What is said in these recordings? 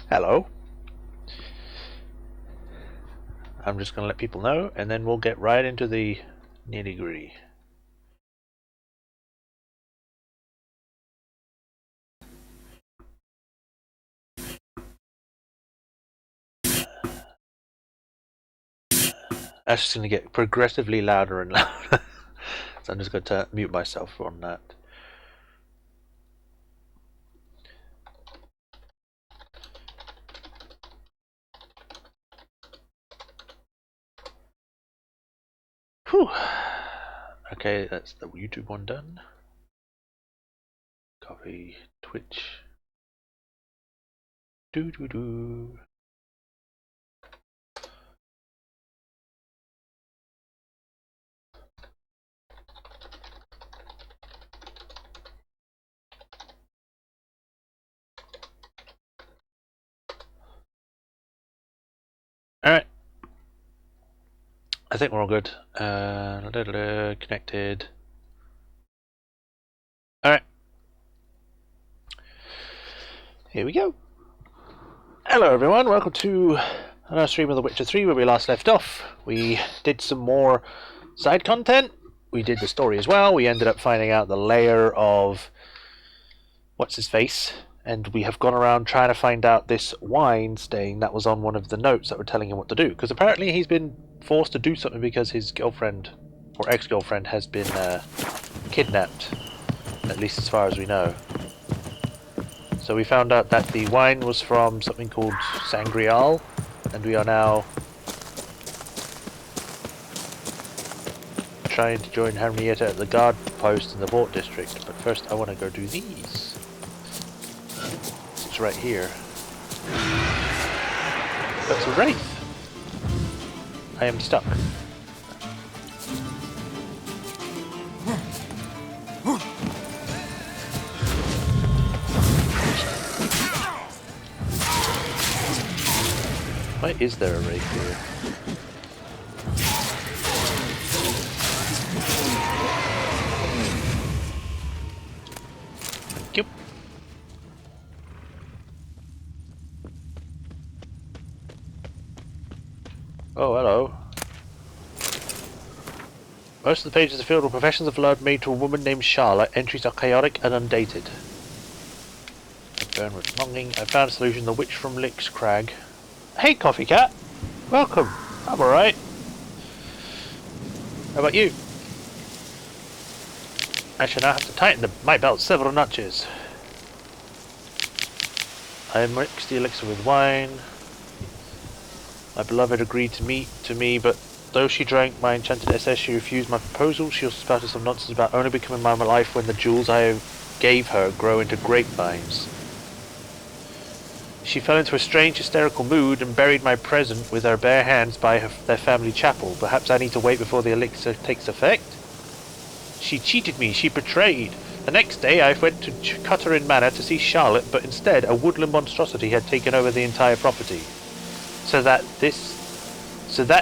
Hello. I'm just going to let people know, and then we'll get right into the nitty-gritty. That's just going to get progressively louder and louder. So I'm just going to mute myself on that. Whew. Okay, that's the YouTube one done. Copy Twitch. Do. Alright. I think we're all good. Connected. Alright. Here we go. Hello everyone, welcome to another stream of The Witcher 3 where we last left off. We did some more side content. We did the story as well. We ended up finding out the layer of what's-his-face, and we have gone around trying to find out this wine stain that was on one of the notes that were telling him what to do. Because apparently he's been forced to do something because his girlfriend, or ex-girlfriend, has been kidnapped, at least as far as we know. So we found out that the wine was from something called Sangreal, and we are now trying to join Henrietta at the guard post in the Vault District. But first I want to go do these. It's right here. That's a wraith. I am stuck. Why is there a wraith here? Thank you. Oh, hello. Most of the pages are filled with professions of love made to a woman named Charlotte. Entries are chaotic and undated. Burn with longing. I found a solution. The witch from Lick's Crag. Hey, Coffee Cat. Welcome. I'm alright. How about you? I shall now have to tighten my belt several notches. I mixed the elixir with wine. My beloved agreed to meet me, but though she drank my enchanted SS, she refused my proposal. She also spouted some nonsense about only becoming my life when the jewels I gave her grow into grapevines. She fell into a strange hysterical mood and buried my present with her bare hands by their family chapel. Perhaps I need to wait before the elixir takes effect? She cheated me, she betrayed. The next day I went to Cutterin Manor to see Charlotte, but instead a woodland monstrosity had taken over the entire property. So that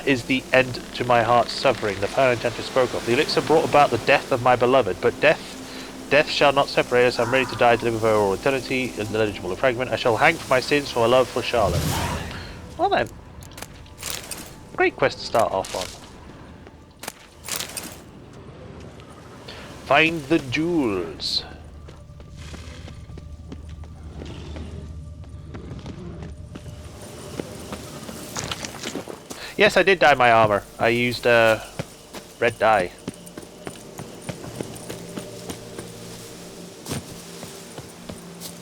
is the end to my heart's suffering, the Fire Enchantress spoke of. The elixir brought about the death of my beloved, but death shall not separate us. I'm ready to die to live with her all eternity, illegible a fragment. I shall hang for my sins for my love for Charlotte. Well then. Great quest to start off on. Find the jewels. Yes, I did dye my armor. I used red dye.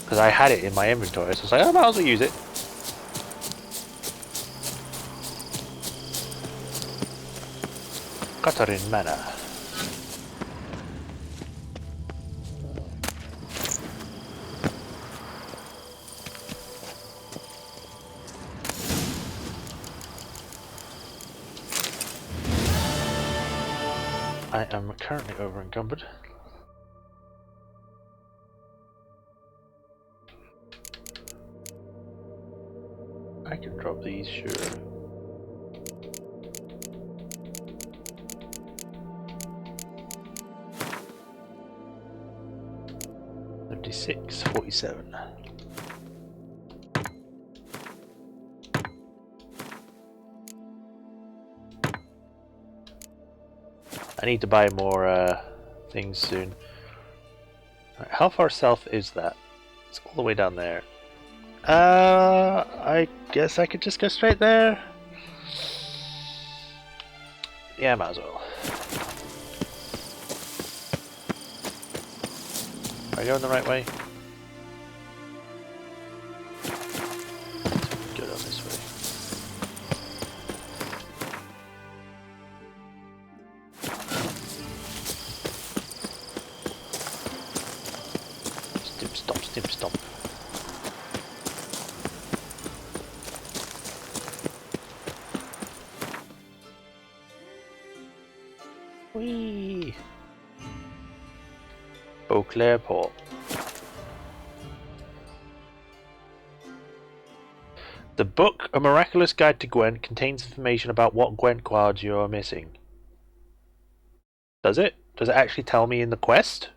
Because I had it in my inventory, so I was like, oh, I might as well use it. Cutterin Manor. I am currently over encumbered. I can drop these, sure. $56.47. I need to buy more things soon. Right, how far south is that? It's all the way down there. I guess I could just go straight there. Yeah, might as well. Are you going the right way? Go down this way. Stimp, stomp, stimp, stomp. Whee! Beauclair Port. The book, A Miraculous Guide to Gwent, contains information about what Gwent cards you are missing. Does it? Does it actually tell me in the quest?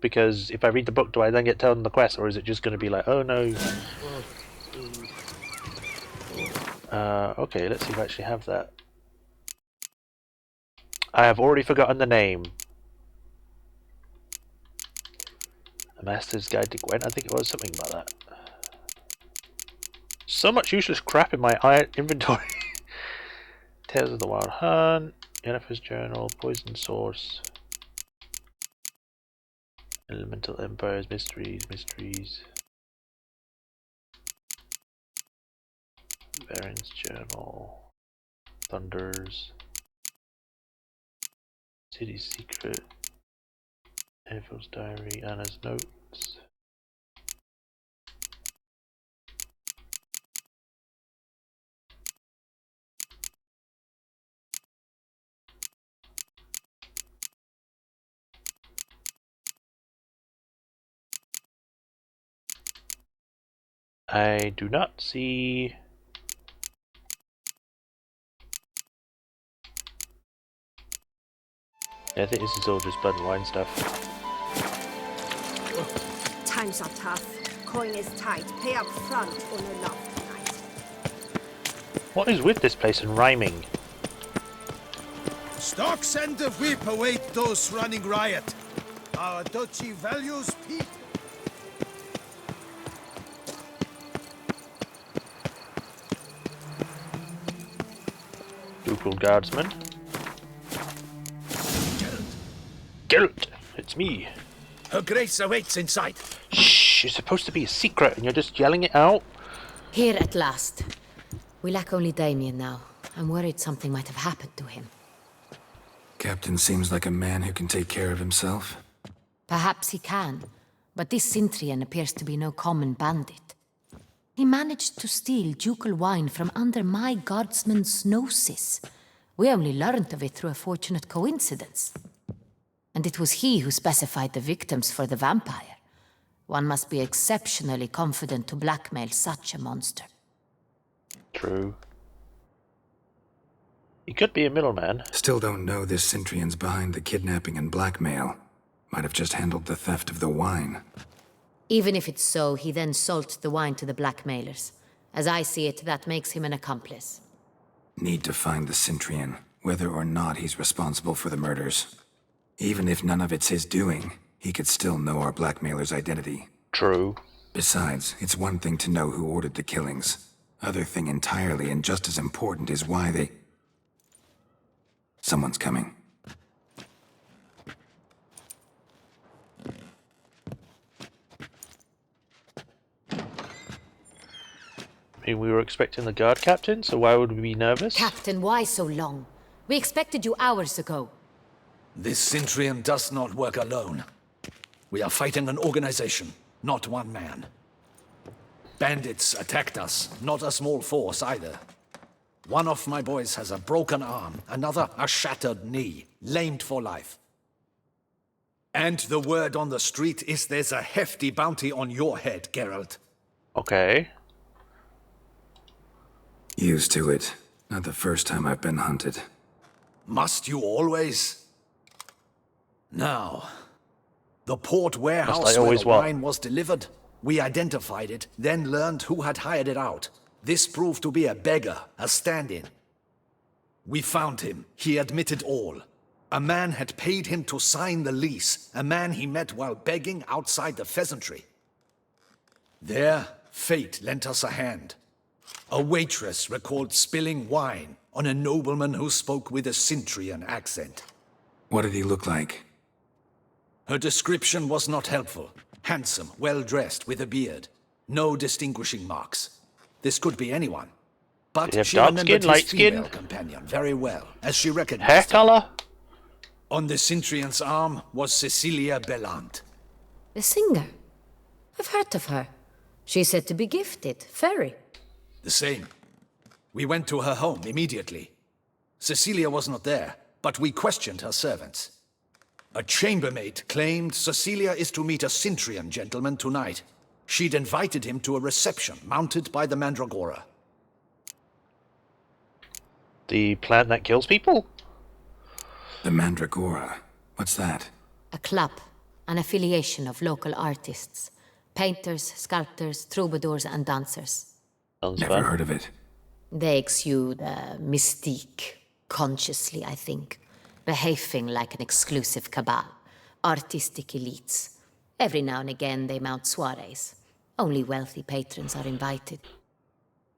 Because if I read the book, do I then get told in the quest, or is it just going to be like, oh no? Okay, let's see if I actually have that. I have already forgotten the name. A Master's Guide to Gwent, I think it was something about that. So much useless crap in my inventory. Tales of the Wild Hunt, Yennefer's Journal, Poison Source, Elemental Empires, Mysteries. Baron's Journal, Thunders, City's Secret, Anvil's Diary, Anna's Notes. I do not see. I think this is all just blood and wine stuff. Times are tough. Coin is tight. Pay up front or no love tonight. What is with this place and rhyming? Stocks and the whip await those running riot. Our duchy values peace. Ducal Guardsman. Geralt, it's me. Her Grace awaits inside. Shh, it's supposed to be a secret and you're just yelling it out? Here at last. We lack only Damien now. I'm worried something might have happened to him. Captain seems like a man who can take care of himself. Perhaps he can, but this Cintrian appears to be no common bandit. He managed to steal ducal wine from under my guardsman's noses. We only learned of it through a fortunate coincidence. And it was he who specified the victims for the vampire. One must be exceptionally confident to blackmail such a monster. True. He could be a middleman. Still don't know this Cintrian's behind the kidnapping and blackmail. Might have just handled the theft of the wine. Even if it's so, he then sold the wine to the blackmailers. As I see it, that makes him an accomplice. Need to find the Cintrian, whether or not he's responsible for the murders. Even if none of it's his doing, he could still know our blackmailer's identity. True. Besides, it's one thing to know who ordered the killings. Other thing entirely, and just as important, is why they... Someone's coming. I mean, we were expecting the guard captain, so why would we be nervous? Captain, why so long? We expected you hours ago. This Cintrian does not work alone. We are fighting an organization, not one man. Bandits attacked us, not a small force either. One of my boys has a broken arm, another a shattered knee, lamed for life. And the word on the street is there's a hefty bounty on your head, Geralt. Okay. Used to it. Not the first time I've been hunted. Must you always? Now, the port warehouse Must I where always the what? wine was delivered, we identified it, then learned who had hired it out. This proved to be a beggar, a stand-in. We found him. He admitted all. A man had paid him to sign the lease, a man he met while begging outside the pheasantry. There, fate lent us a hand. A waitress recalled spilling wine on a nobleman who spoke with a Cintrian accent. What did he look like? Her description was not helpful. Handsome, well-dressed, with a beard. No distinguishing marks. This could be anyone. Did he But have she dark remembered skin, light his female skin? companion very well, as she recognized Hair him. color? On the Cintrian's arm was Cecilia Bellant. The singer. I've heard of her. She's said to be gifted. Fairy. The same. We went to her home immediately. Cecilia was not there, but we questioned her servants. A chambermaid claimed Cecilia is to meet a Cintrian gentleman tonight. She'd invited him to a reception mounted by the Mandragora. The plant that kills people? The Mandragora. What's that? A club. An affiliation of local artists. Painters, sculptors, troubadours and dancers. Sounds Never fun. heard of it. They exude mystique. Consciously, I think. Behaving like an exclusive cabal. Artistic elites. Every now and again they mount soirees. Only wealthy patrons are invited.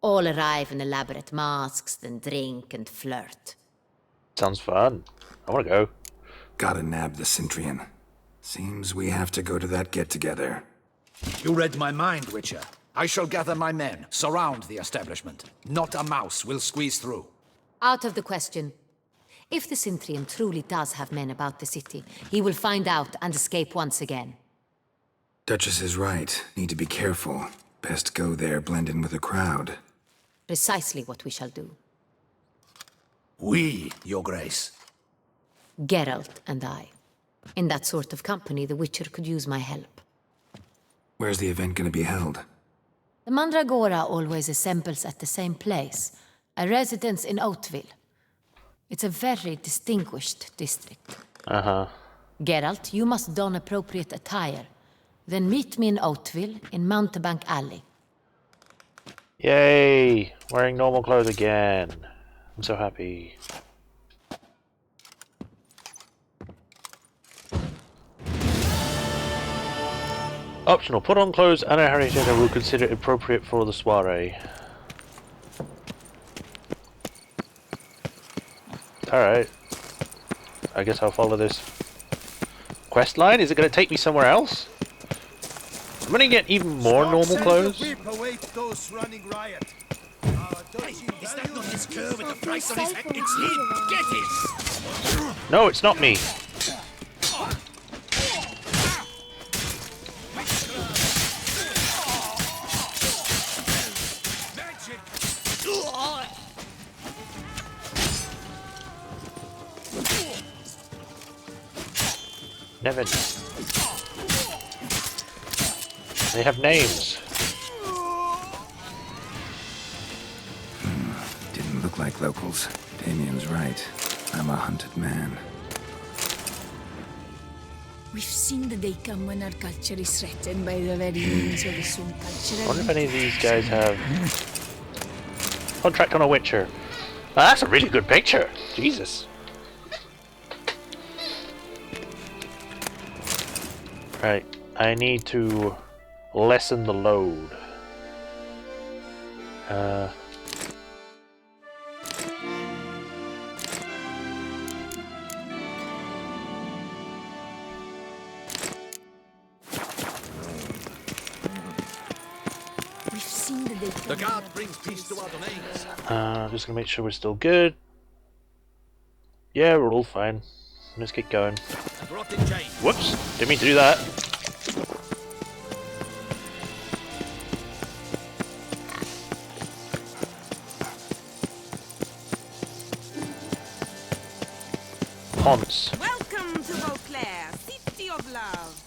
All arrive in elaborate masks, then drink and flirt. Sounds fun. I want to go. Gotta nab the Cintrian. Seems we have to go to that get-together. You read my mind, Witcher. I shall gather my men, surround the establishment. Not a mouse will squeeze through. Out of the question. If the Cintrian truly does have men about the city, he will find out and escape once again. Duchess is right. Need to be careful. Best go there, blend in with the crowd. Precisely what we shall do. We, Your Grace. Geralt and I. In that sort of company, the Witcher could use my help. Where's the event gonna be held? The Mandragora always assembles at the same place, a residence in Oatville. It's a very distinguished district. Uh-huh. Geralt, you must don appropriate attire. Then meet me in Oatville, in Mountebank Alley. Yay! Wearing normal clothes again. I'm so happy. Optional. Put on clothes Anna Harrington will consider appropriate for the soiree. Alright. I guess I'll follow this quest line. Is it going to take me somewhere else? I'm going to get even more normal clothes. Is that not his cur with the price on his head? It's him! Get it! No, it's not me. Nevin. They have names. Didn't look like locals. Damien's right. I'm a hunted man. We've seen the day come when our culture is threatened by the very means of its own culture. I wonder if any of these guys have contract on a Witcher. Oh, that's a really good picture. Jesus. Right, I need to lessen the load. We've seen the day come. The guard brings peace to our domains. I'm just gonna make sure we're still good. Yeah, we're all fine. Let's get going. Brought in chains. Whoops! Didn't mean to do that. Ponce. Welcome to Beauclair, City of Love.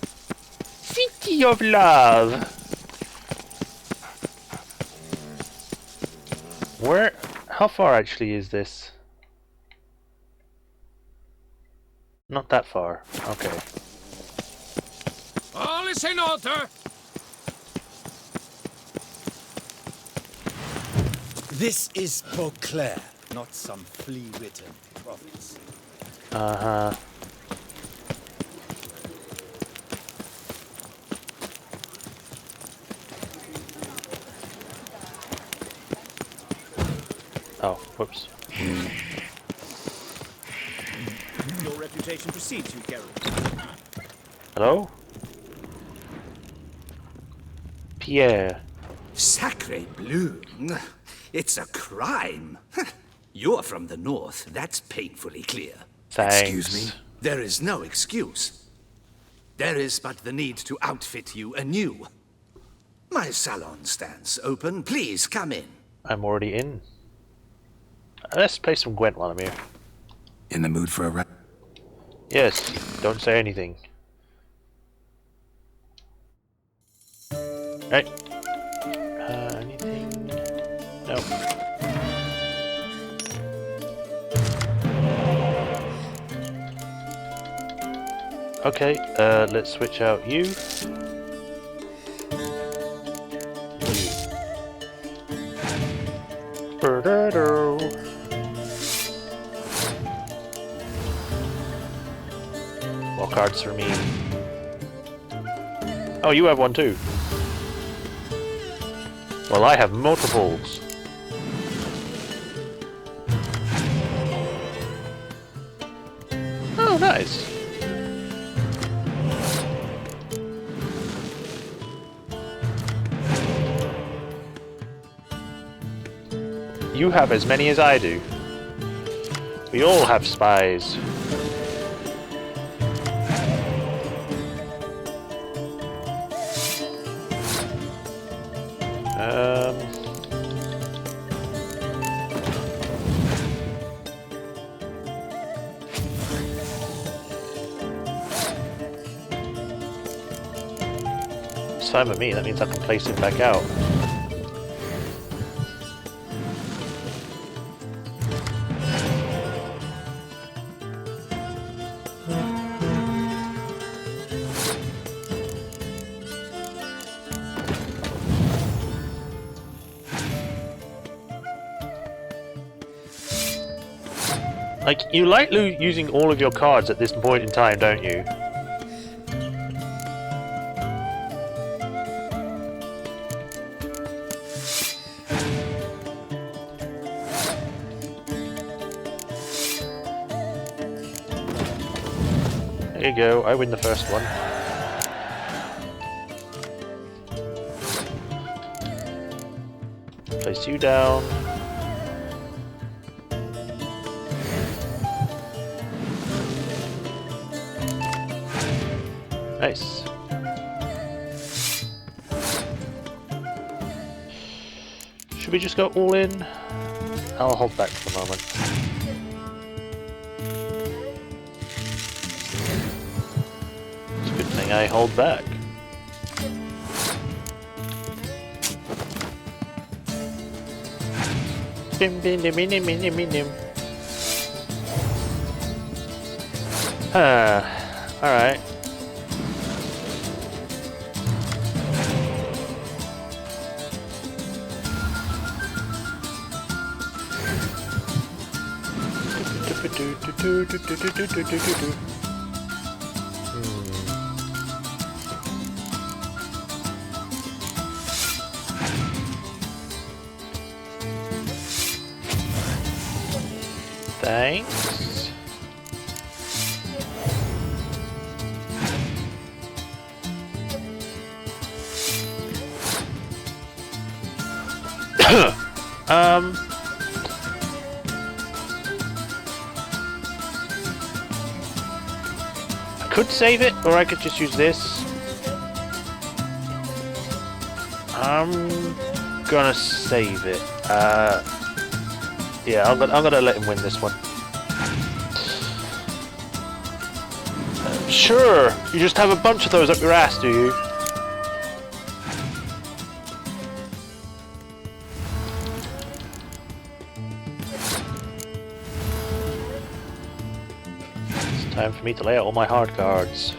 City of Love! Where... How far actually is this? Not that far. Okay. All is in order! This is Beauclair, not some flea-ridden province. Uh-huh. Oh, whoops. Your reputation precedes you, Geralt. Hello? Pierre. Sacre bleu! It's a crime. You're from the north, that's painfully clear. Thanks. Excuse me? There is no excuse. There is but the need to outfit you anew. My salon stands open. Please come in. I'm already in. Let's play some Gwent while I'm here. In the mood for a Yes, don't say anything. Right. Anything? No. Okay, let's switch out you. More cards for me. Oh, you have one too. Well, I have multiples. Oh, nice. You have as many as I do. We all have spies. It's fine with me, that means I can place him back out. Like, you like using all of your cards at this point in time, don't you? There you go, I win the first one. Place you down. Nice. Should we just go all in? I'll hold back for the moment. It's a good thing I hold back. Bim bim bim bim bim bim bim. Alright. Thanks. I could save it, or I could just use this. I'm gonna save it. Yeah, I'm gonna let him win this one. Sure, you just have a bunch of those up your ass, do you? It's time for me to lay out all my hard cards.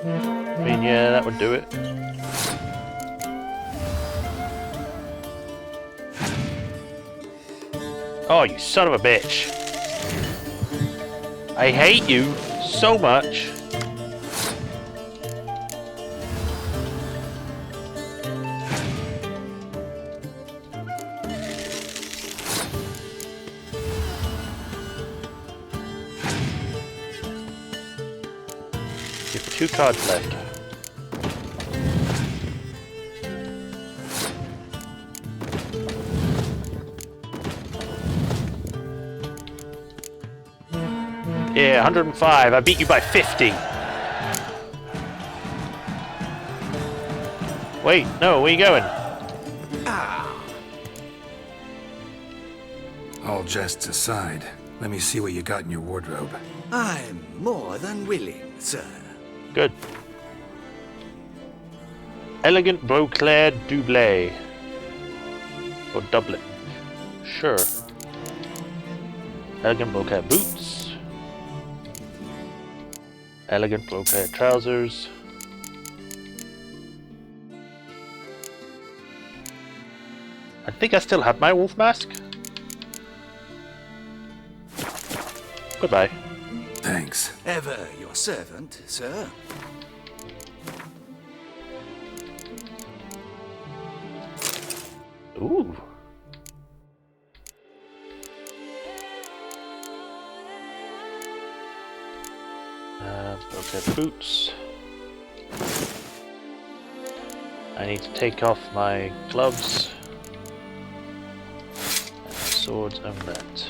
I mean, yeah, that would do it. Oh, you son of a bitch. I hate you so much. You have 2 cards left. Yeah, 105. I beat you by 50. Wait, no, where you going? All jests aside, let me see what you got in your wardrobe. I'm more than willing, sir. Good. Elegant Beauclair Doublet. Or doublet. Sure. Elegant Beauclair boots. Elegant Beauclair trousers. I think I still have my wolf mask. Goodbye. Thanks. Ever your servant, sir. Ooh. Okay, boots. I need to take off my gloves. And my swords and that.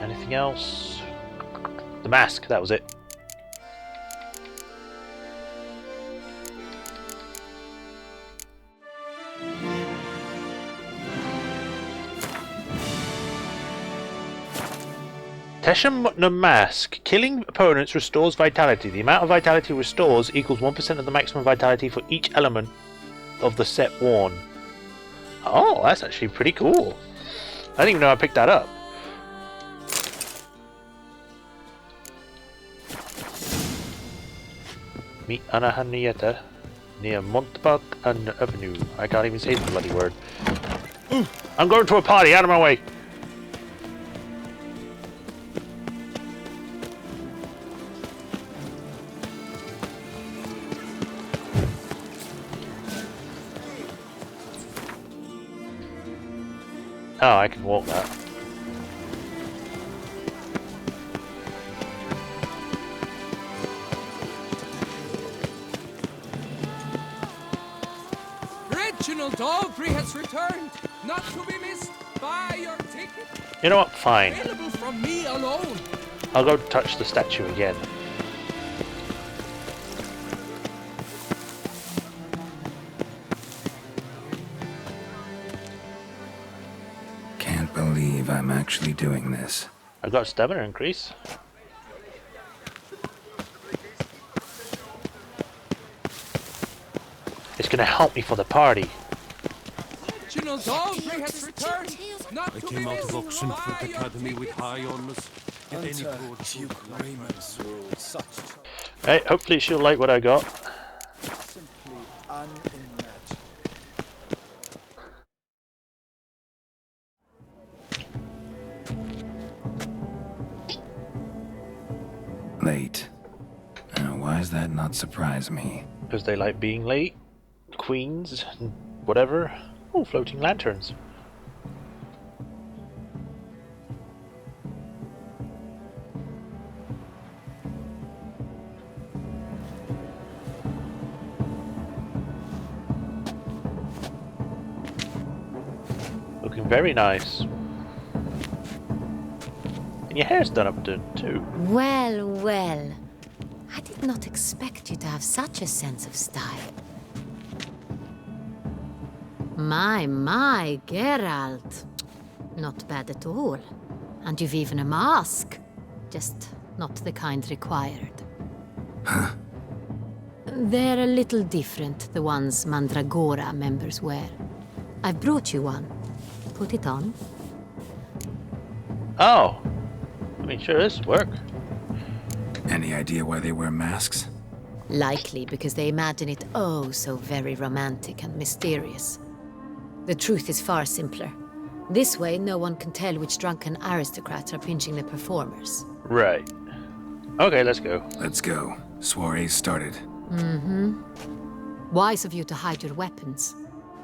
Anything else? The mask, that was it. Tesham Mask. Killing opponents restores vitality. The amount of vitality restores equals 1% of the maximum vitality for each element of the set worn. Oh, that's actually pretty cool. I didn't even know I picked that up. Meet Anna Henrietta near Montbach and Avenue. I can't even say the bloody word. I'm going to a party, out of my way! Oh, I can walk that. Reginald Aubrey has returned, not to be missed. Buy your ticket. You know what? Fine. Available from me alone. I'll go touch the statue again. Can't believe I'm actually doing this. I've got a stamina increase. It's gonna help me for the party. Reginald Aubrey has returned, not I to came be out missed. of Oxenford Buy your Academy with ticket. high honours. Get any broad Duke Raymond's rule, such Hey, hopefully she'll like what I got. simply unimaginable. Late. Why does that not surprise me? Because they like being late. Queens, and whatever. Oh, floating lanterns. Looking very nice. And your hair's done up to too. Well, well. I did not expect you to have such a sense of style. My, Geralt. Not bad at all. And you've even a mask. Just not the kind required. Huh? They're a little different, the ones Mandragora members wear. I've brought you one. Put it on. Oh! I mean, sure, this work. Any idea why they wear masks? Likely because they imagine it oh so very romantic and mysterious. The truth is far simpler. This way, no one can tell which drunken aristocrats are pinching the performers. Right. Okay, let's go. Let's go. Soiree's started. Wise of you to hide your weapons.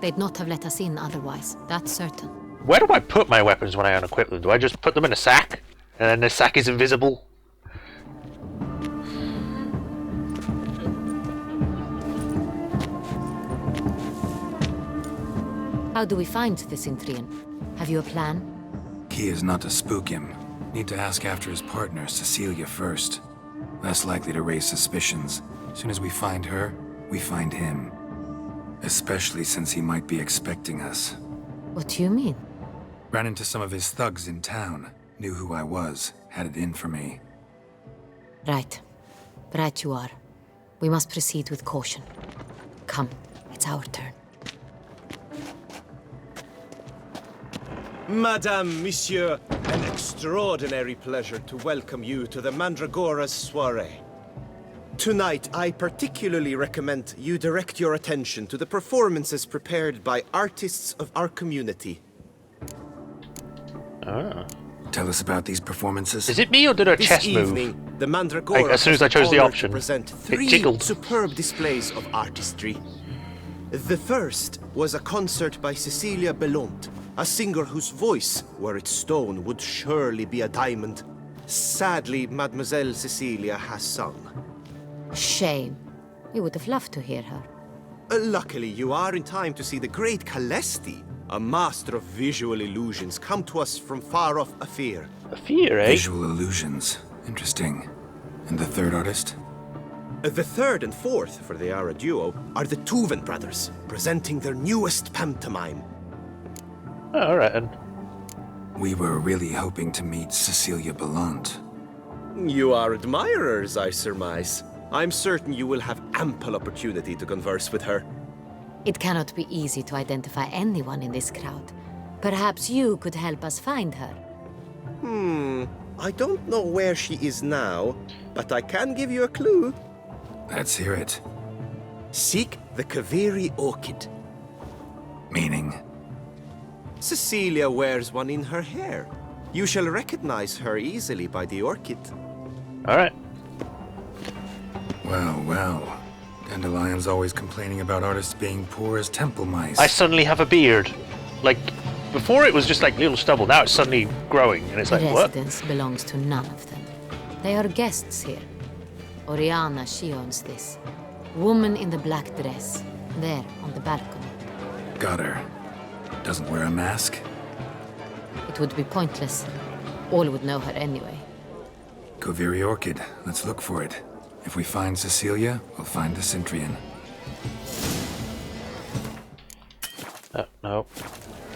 They'd not have let us in otherwise, that's certain. Where do I put my weapons when I unequip them? Do I just put them in a sack? And then the sack is invisible? How do we find the Cintrian? Have you a plan? Key is not to spook him. Need to ask after his partner, Cecilia, first. Less likely to raise suspicions. As soon as we find her, we find him. Especially since he might be expecting us. What do you mean? Ran into some of his thugs in town. Knew who I was. Had it in for me. Right. Right you are. We must proceed with caution. Come, it's our turn. Madame, Monsieur, an extraordinary pleasure to welcome you to the Mandragora's soiree. Tonight, I particularly recommend you direct your attention to the performances prepared by artists of our community. Ah. Tell us about these performances. Is it me or did our This chest evening, move? the Mandragora As soon as I chose the has option, to present it 3 jiggled. superb displays of artistry. The first was a concert by Cecilia Belont, a singer whose voice, were it stone, would surely be a diamond. Sadly, Mademoiselle Cecilia has sung. Shame. We would have loved to hear her. Luckily, you are in time to see the great Calesti, a master of visual illusions, come to us from far off Afir. Afir, eh? Visual illusions. Interesting. And the third artist? The third and fourth, for they are a duo, are the Tuven brothers, presenting their newest pantomime. Oh, alright then. We were really hoping to meet Cecilia Bellant. You are admirers, I surmise. I'm certain you will have ample opportunity to converse with her. It cannot be easy to identify anyone in this crowd. Perhaps you could help us find her. I don't know where she is now, but I can give you a clue. Let's hear it. Seek the Kaveri orchid. Meaning? Cecilia wears one in her hair. You shall recognize her easily by the orchid. Alright. Well, well. Dandelion's always complaining about artists being poor as temple mice. I suddenly have a beard. Like, before it was just like little stubble, now it's suddenly growing, and it's The like, what? residence belongs to none of them. They are guests here. Oriana, she owns this. Woman in the black dress. There, on the balcony. Got her. Doesn't wear a mask? It would be pointless. All would know her anyway. Kaveri Orchid. Let's look for it. If we find Cecilia, we'll find the Cintrian. No.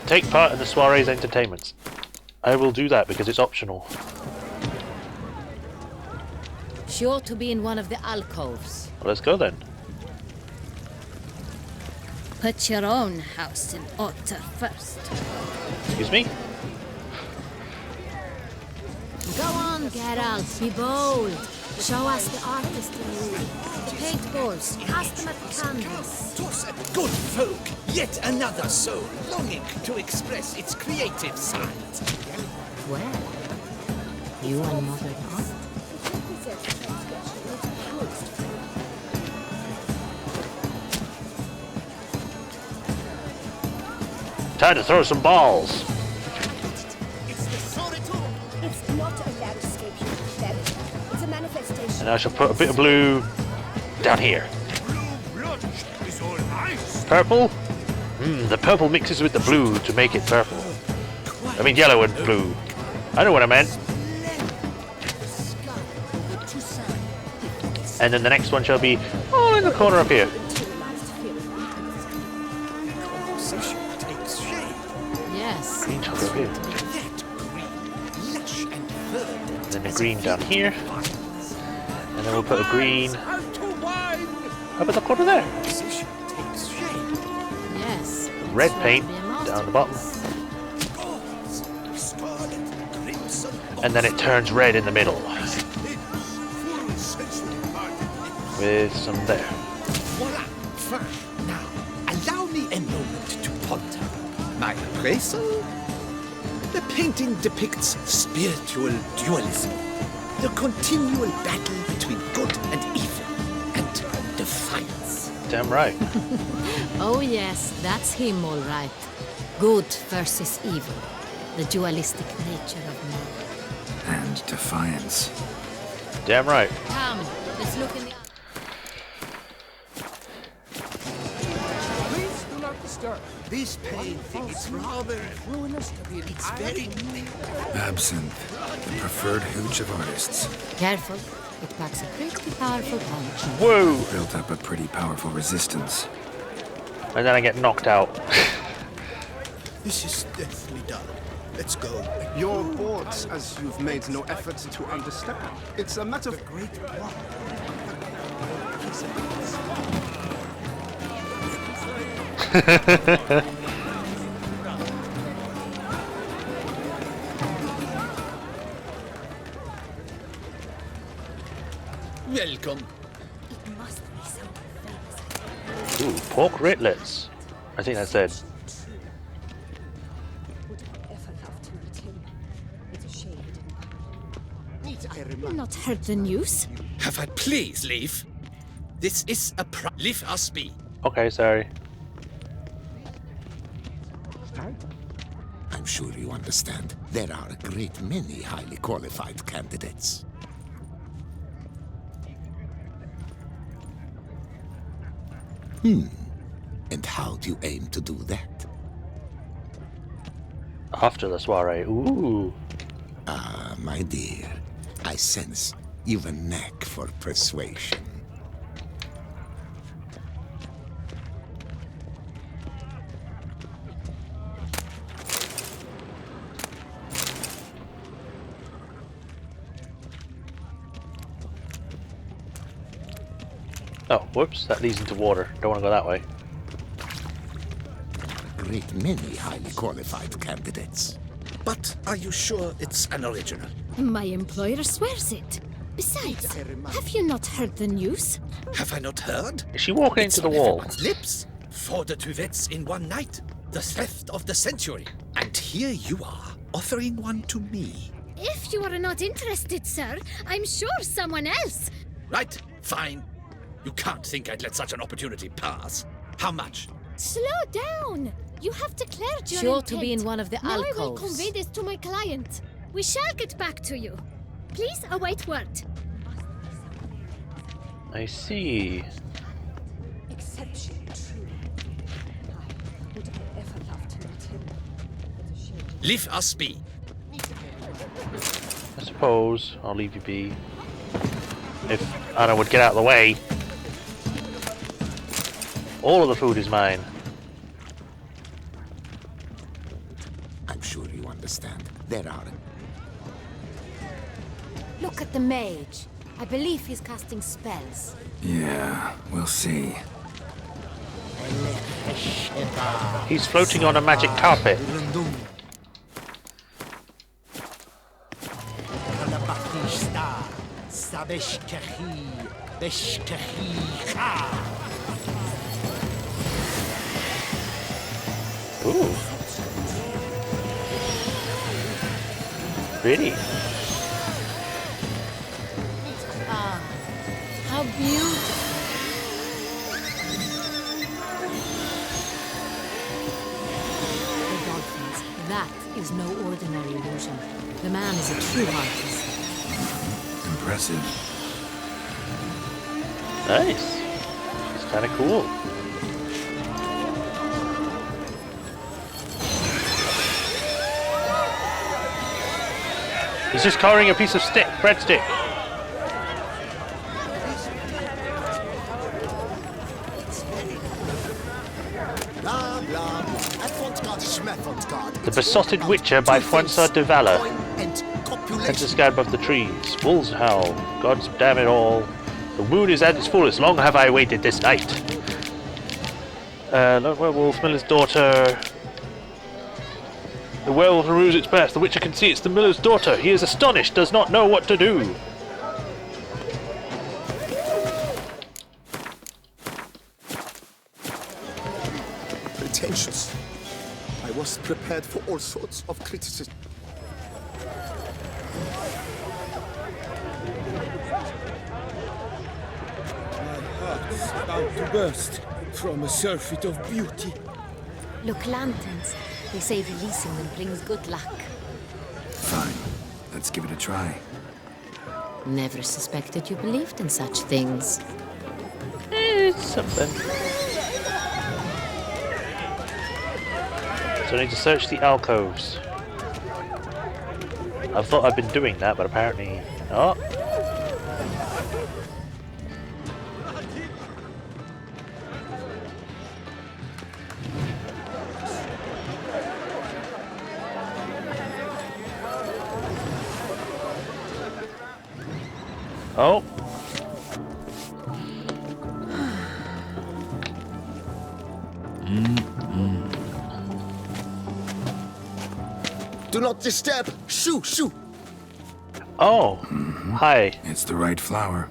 Take part in the soiree's entertainments. I will do that because it's optional. She ought to be in one of the alcoves. Well, let's go then. Put your own house in order first. Excuse me? Go on, Geralt, be bold. Show us the artist in you. The paintballs, cast them at the canvas. Twas a good folk, yet another soul, longing to express its creative side. Well, you and Mother not. Time to throw some balls. It's the Sorito. It's not a landscape you develop. It's a manifestation. And I shall put a bit of blue down here. Is all ice. Purple? The purple mixes with the blue to make it purple. I mean yellow and blue. I know what I meant. And then the next one shall be all in the corner up here. Yes. Green shall go up here. And then the green down here. And then we'll put a green up at the corner there. Yes. Red paint down the bottom. And then it turns red in the middle. with some there. Voila! Fine. Now, allow me a moment to ponder. My appraisal? The painting depicts spiritual dualism. The continual battle between good and evil. And defiance. Damn right. Oh yes, that's him all right. Good versus evil. The dualistic nature of man. And defiance. Damn right. Come, let's look in the... Please do not disturb. This painting is rather... Ruinous to the It's entire very... Absinthe, the preferred hooch of artists. Careful, it packs a pretty powerful punch. Whoa! Built up a pretty powerful resistance. And then I get knocked out. This is deathly dull. Let's go. You're bored, as you've made no effort to understand. It's a matter of great plot. Welcome. It must be something famous. Ooh, pork ritlets. I think that's it. Would I ever love to meet him? It's a shame he didn't come. Need I You remind not heard the news? Have I please leave? This is a leave us be. Okay, sorry. I'm sure you understand. There are a great many highly qualified candidates. And how do you aim to do that? After the soiree. Ooh. Ah, my dear, I sense you've a knack for persuasion. Oh, whoops. That leads into water. Don't want to go that way. A great many highly qualified candidates. But are you sure it's an original? My employer swears it. Besides, have you not heard the news? Have I not heard? Is she walking It's into the on wall? everyone's lips. 4 duets in one night. The theft of the century. And here you are, offering one to me. If you are not interested, sir, I'm sure someone else. Right, fine. You can't think I'd let such an opportunity pass. How much? Slow down. You have declared your Sure intent. to be in one of the Now I will alcoves. convey this to my client. We shall get back to you. Please await word. I see. Exception true. Would I ever love to meet him? It's a shame. Leave us be. I suppose I'll leave you be. If Anna would get out of the way. All of the food is mine. I'm sure you understand. There are... Look at the mage. I believe he's casting spells. Yeah, we'll see. He's floating on a magic carpet. Ooh. Pretty. How beautiful. The dolphins. That is no ordinary illusion. The man is a true artist. Impressive. Nice. It's kind of cool. He's just carving a piece of breadstick. The Besotted Witcher by Francois de Valor. Enter sky above the trees. Wolves howl. Gods damn it all. The moon is at its fullest. Long have I waited this night. Lone werewolf, miller's daughter. The werewolf removes its mask. The Witcher can see it's the miller's daughter. He is astonished, does not know what to do. prepared for all sorts of criticism. My heart's about to burst from a surfeit of beauty. Look, lanterns. They say releasing them brings good luck. Fine. Let's give it a try. Never suspected you believed in such things. It's something. So I need to search the alcoves. I thought I'd been doing that, but apparently not. Oh. Do not disturb! Shoo! Shoo! Oh. Hi. It's the right flower.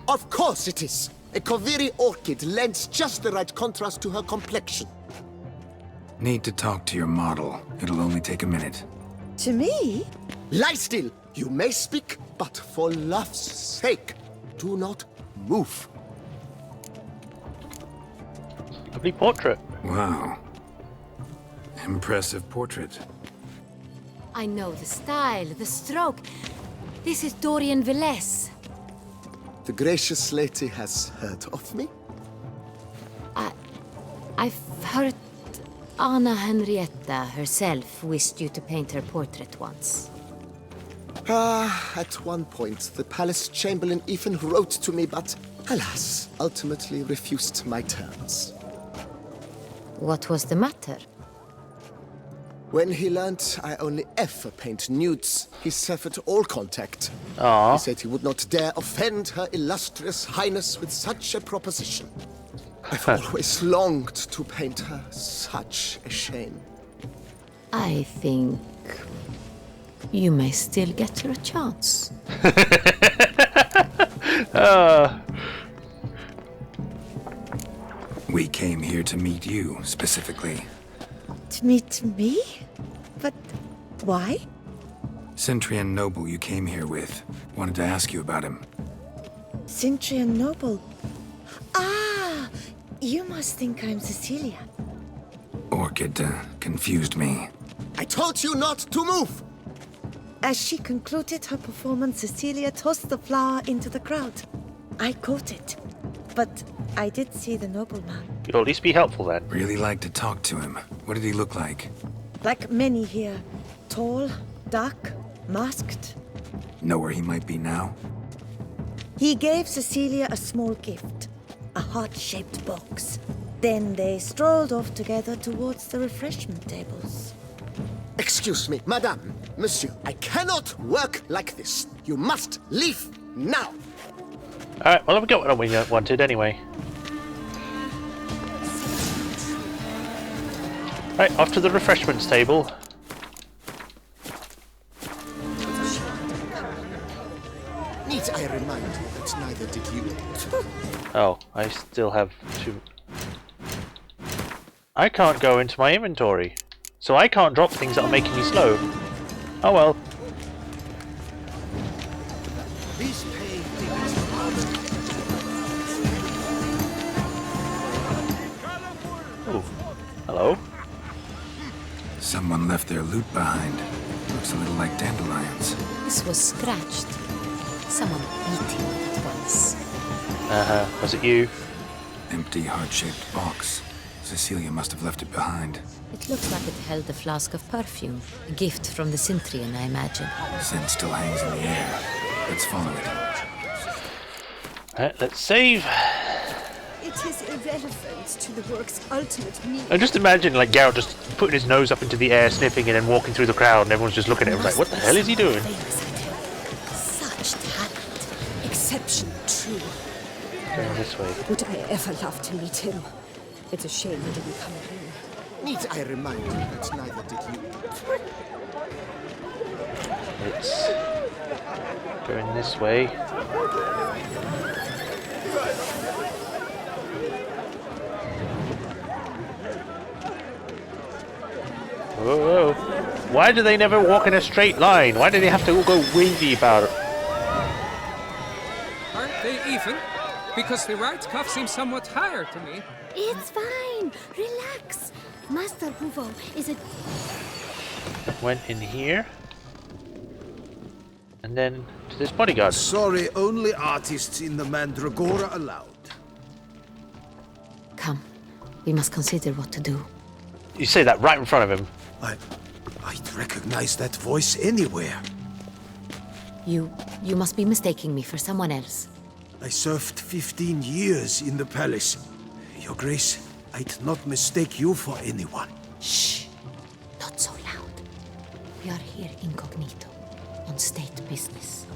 Of course it is! A Koviri orchid lends just the right contrast to her complexion. Need to talk to your model. It'll only take a minute. To me? Lie still! You may speak, but for love's sake, do not move. Lovely portrait. Wow. Impressive portrait. I know the style, the stroke. This is Dorian Villesse. The gracious lady has heard of me? I've heard Anna Henrietta herself wished you to paint her portrait once. At one point, the palace chamberlain even wrote to me, but alas, ultimately refused my terms. What was the matter? When he learned I only ever paint nudes, he severed all contact. Aww. He said he would not dare offend her illustrious highness with such a proposition. I've always longed to paint her. Such a shame. I think you may still get her a chance. We came here to meet you, specifically. To meet me? But why? Centrian noble you came here with. Wanted to ask you about him. Centrian noble. Ah! You must think I'm Cecilia. Orchid confused me. I told you not to move! As she concluded her performance, Cecilia tossed the flower into the crowd. I caught it. But I did see the nobleman. You'll at least be helpful then. Really like to talk to him. What did he look like? Like many here. Tall, dark, masked. Know where he might be now? He gave Cecilia a small gift. A heart-shaped box. Then they strolled off together towards the refreshment tables. Excuse me, madame, monsieur, I cannot work like this. You must leave now. Alright, well I've got what we wanted anyway. Right, off to the refreshments table. Need I remind you that neither did you. Oh, I still have two. I can't go into my inventory, so I can't drop things that are making me slow. Oh well. Please pay. Ooh. Hello. Someone left their loot behind. Looks a little like dandelions. This was scratched. Someone beat him with it once. Was it you? Empty, heart-shaped box. Cecilia must have left it behind. It looks like it held a flask of perfume. A gift from the Cintrian, I imagine. Scent still hangs in the air. Let's follow it. Alright, let's save. It is irrelevant to the work's ultimate meaning. I just imagine like Garrett just putting his nose up into the air, sniffing and then walking through the crowd and everyone's just looking at him like, what the hell is he doing? Such talent. Exceptional, true. Going this way. Would I ever love to meet him? It's a shame he didn't come alone. Need I remind you that neither did you. It's going this way. Whoa. Why do they never walk in a straight line? Why do they have to all go wavy about it? Aren't they even? Because the right cuff seems somewhat higher to me. It's fine. Relax. Master Buvo is a... Went in here. And then to this bodyguard. Sorry, only artists in the Mandragora allowed. Come. We must consider what to do. You say that right in front of him. I'd recognize that voice anywhere. You must be mistaking me for someone else. I served 15 years in the palace. Your Grace, I'd not mistake you for anyone. Shh! Not so loud. We are here incognito, on state business.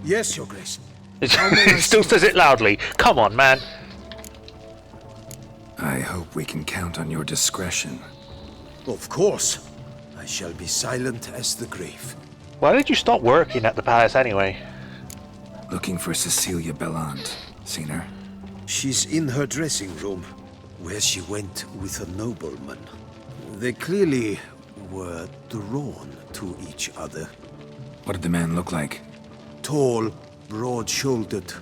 Yes, Your Grace. It still says it loudly. Come on, man. I hope we can count on your discretion. Of course. I shall be silent as the grave. Why did you stop working at the palace anyway? Looking for Cecilia Bellant. Seen her? She's in her dressing room, where she went with a nobleman. They clearly were drawn to each other. What did the man look like? Tall, broad-shouldered,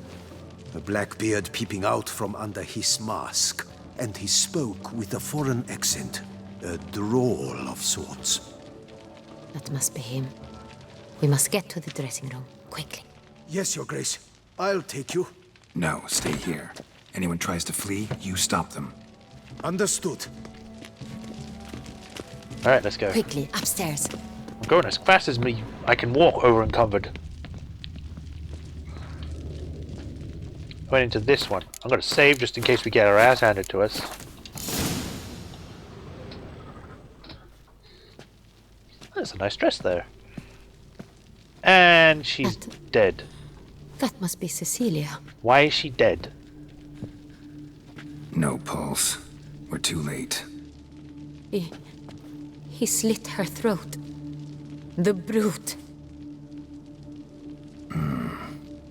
a black beard peeping out from under his mask, and he spoke with a foreign accent, a drawl of sorts. That must be him. We must get to the dressing room, quickly. Yes, Your Grace. I'll take you. No, stay here. Anyone tries to flee, you stop them. Understood. Alright, let's go. Quickly, upstairs. I'm going as fast as I can walk over encumbered. Going into this one. I'm going to save just in case we get our ass handed to us. There's a nice dress there. And she's dead. That must be Cecilia. Why is she dead? No pulse. We're too late. He slit her throat. The brute.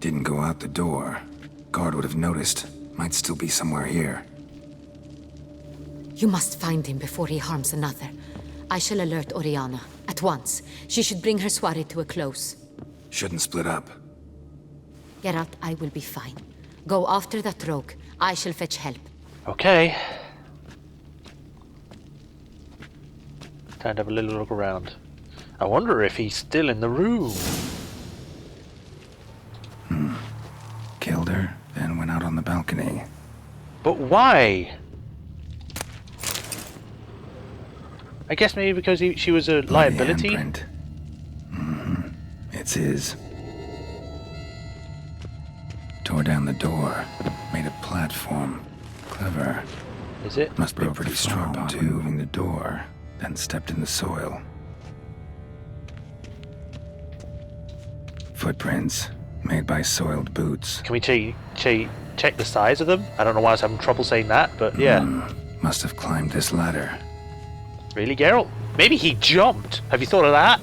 Didn't go out the door. Guard would have noticed. Might still be somewhere here. You must find him before he harms another. I shall alert Oriana. At once. She should bring her soiree to a close. Shouldn't split up. Geralt, I will be fine. Go after that rogue. I shall fetch help. Okay. Time to have a little look around. I wonder if he's still in the room. Killed her, then went out on the balcony. But why? I guess maybe because she was a liability? Handprint. It's his. Tore down the door. Made a platform. Clever. Is it? Must be pretty strong, too. Moving the door, then stepped in the soil. Footprints. Made by soiled boots. Can we check the size of them? I don't know why I was having trouble saying that, but yeah. Must have climbed this ladder. Really, Geralt? Maybe he jumped. Have you thought of that?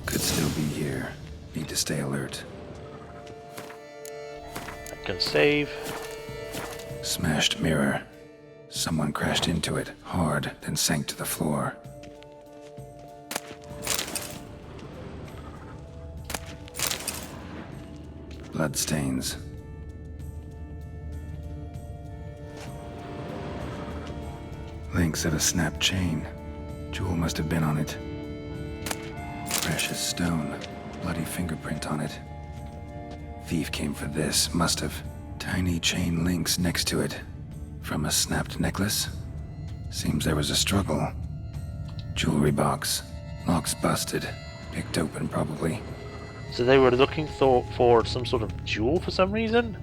Could still be here. Need to stay alert. I can save. Smashed mirror. Someone crashed into it, hard, then sank to the floor. Bloodstains. Links of a snapped chain. Jewel must have been on it. Precious stone. Bloody fingerprint on it. Thief came for this, must have. Tiny chain links next to it. From a snapped necklace? Seems there was a struggle. Jewelry box. Locks busted. Picked open, probably. So they were looking for some sort of jewel for some reason?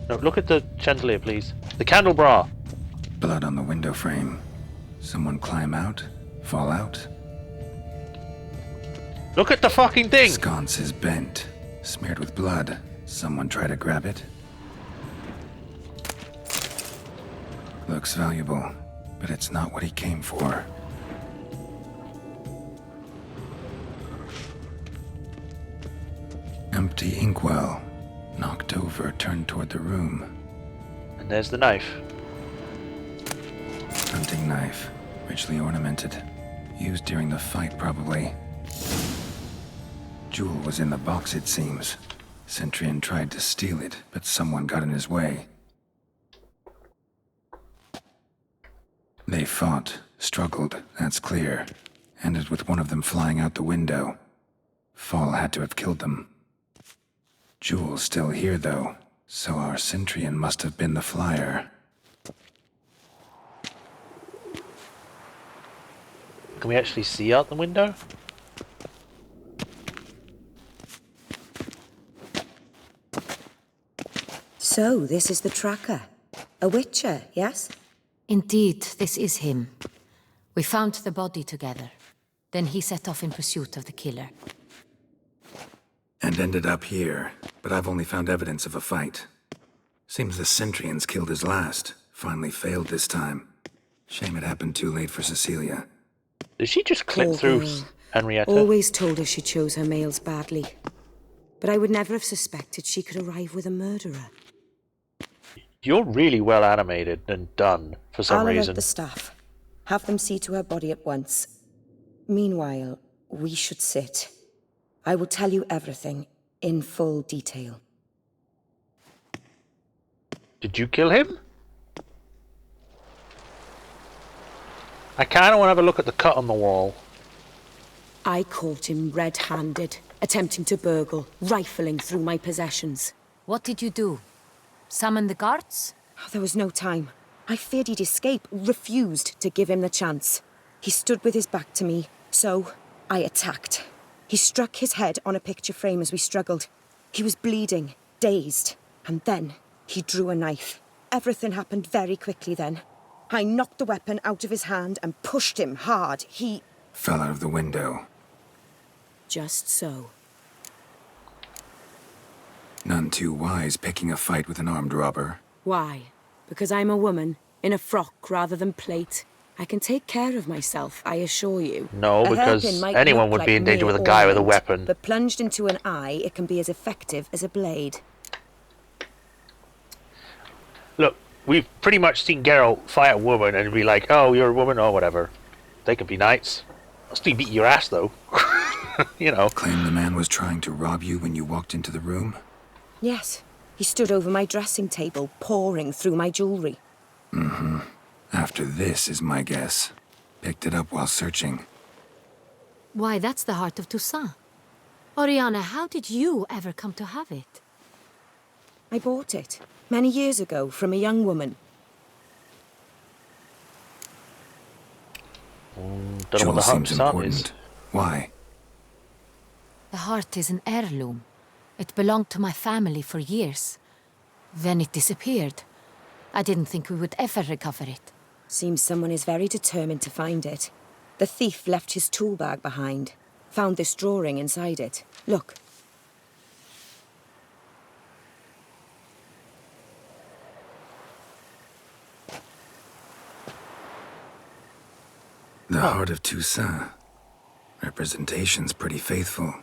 No, look at the chandelier, please. The candelabra! Blood on the window frame. Someone climb out? Fall out? Look at the fucking thing! Sconce is bent. Smeared with blood. Someone try to grab it? Looks valuable, but it's not what he came for. Empty inkwell. Knocked over, turned toward the room. And there's the knife. Hunting knife. Richly ornamented. Used during the fight, probably. Jewel was in the box, it seems. Centurion tried to steal it, but someone got in his way. They fought, struggled, that's clear. Ended with one of them flying out the window. Fall had to have killed them. Jewel's still here, though, so our Centurion must have been the flyer. Can we actually see out the window? So, this is the tracker. A witcher, yes? Indeed, this is him. We found the body together. Then he set off in pursuit of the killer. And ended up here, but I've only found evidence of a fight. Seems the Centurions killed his last. Finally failed this time. Shame it happened too late for Cecilia. Did she just clip Poor through girl. Henrietta? Always told her she chose her males badly. But I would never have suspected she could arrive with a murderer. You're really well animated and done for some I'll reason. alert the staff. Have them see to her body at once. Meanwhile, we should sit. I will tell you everything, in full detail. Did you kill him? I kind of want to have a look at the cut on the wall. I caught him red-handed, attempting to burgle, rifling through my possessions. What did you do? Summon the guards? There was no time. I feared he'd escape, refused to give him the chance. He stood with his back to me, so I attacked. He struck his head on a picture frame as we struggled. He was bleeding, dazed, and then he drew a knife. Everything happened very quickly then. I knocked the weapon out of his hand and pushed him hard. He Fell out of the window. just so. None too wise picking a fight with an armed robber. Why? Because I'm a woman, in a frock rather than plate. I can take care of myself, I assure you. No, A because hairpin might anyone look would be like in danger mere with a guy with a ornament, weapon. But plunged into an eye, it can be as effective as a blade. Look, we've pretty much seen Geralt fight a woman and be like, oh, you're a woman, or whatever. They can be knights. I'll still beat your ass, though. You know. Claim the man was trying to rob you when you walked into the room? Yes, he stood over my dressing table, pouring through my jewelry. Mm-hmm. After this is my guess. Picked it up while searching. Why, that's the heart of Toussaint. Oriana, how did you ever come to have it? I bought it, many years ago, from a young woman. Don't know Jewel what the heart seems of Toussaint important. is. Why? The heart is an heirloom. It belonged to my family for years. Then it disappeared. I didn't think we would ever recover it. Seems someone is very determined to find it. The thief left his tool bag behind. Found this drawing inside it. Look. The heart of Toussaint. Representation's pretty faithful.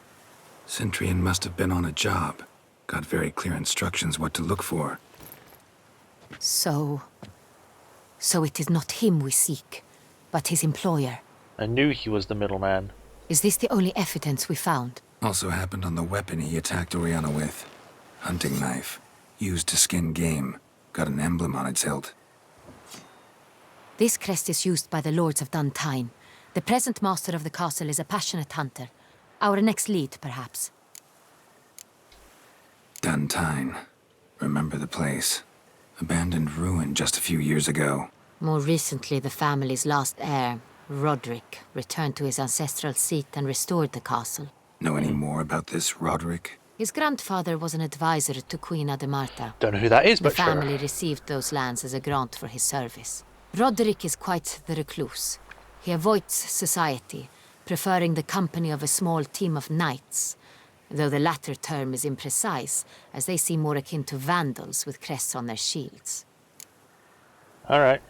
Centurion must have been on a job. Got very clear instructions what to look for. So it is not him we seek, but his employer. I knew he was the middleman. Is this the only evidence we found? Also happened on the weapon he attacked Oriana with. Hunting knife. Used to skin game. Got an emblem on its hilt. This crest is used by the Lords of Duntine. The present master of the castle is a passionate hunter. Our next lead, perhaps. Duntine. Remember the place. Abandoned ruin just a few years ago. More recently, the family's last heir, Roderick, returned to his ancestral seat and restored the castle. Know any more about this Roderick? His grandfather was an advisor to Queen Ademarta. Don't know who that is, The but family sure. received those lands as a grant for his service. Roderick is quite the recluse. He avoids society, preferring the company of a small team of knights, though the latter term is imprecise, as they seem more akin to vandals with crests on their shields. Alright.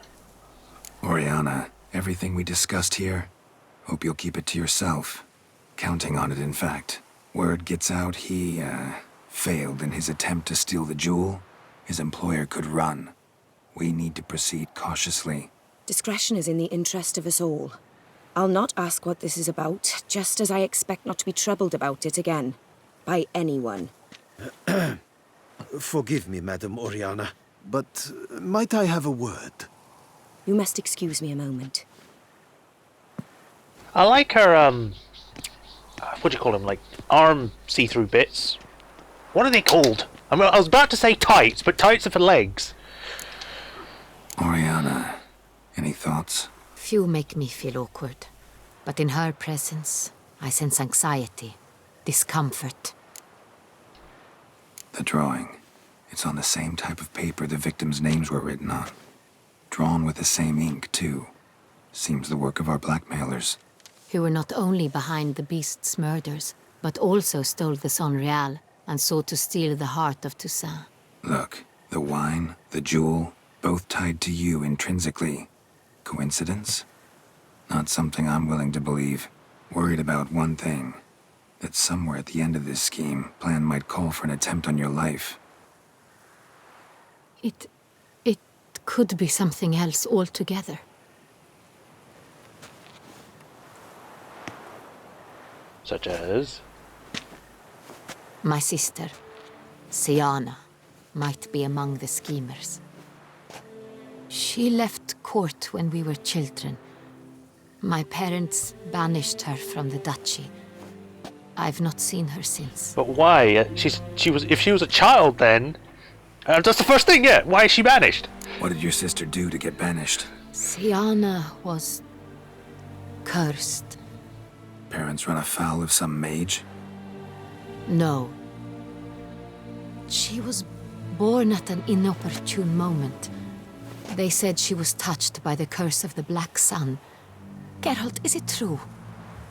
Oriana, everything we discussed here, hope you'll keep it to yourself. Counting on it, in fact. Word gets out, he failed in his attempt to steal the jewel, his employer could run. We need to proceed cautiously. Discretion is in the interest of us all. I'll not ask what this is about, just as I expect not to be troubled about it again. By anyone. Forgive me, Madam Oriana, but might I have a word? You must excuse me a moment. I like her, what do you call them, like, arm see-through bits. What are they called? I was about to say tights, but tights are for legs. Oriana, any thoughts? Few make me feel awkward, but in her presence, I sense anxiety, discomfort. The drawing. It's on the same type of paper the victims' names were written on. Drawn with the same ink, too. Seems the work of our blackmailers. Who were not only behind the beast's murders, but also stole the Son Real and sought to steal the heart of Toussaint. Look, the wine, the jewel, both tied to you intrinsically. Coincidence? Not something I'm willing to believe. Worried about one thing. That somewhere at the end of this scheme, plan might call for an attempt on your life. It could be something else altogether. Such as? My sister, Siana, might be among the schemers. She left court when we were children. My parents banished her from the duchy. I've not seen her since. But why? If she was a child then... that's the first thing, yeah. Why is she banished? What did your sister do to get banished? Siana was... cursed. Parents run afoul of some mage? No. She was born at an inopportune moment. They said she was touched by the curse of the Black Sun. Geralt, is it true?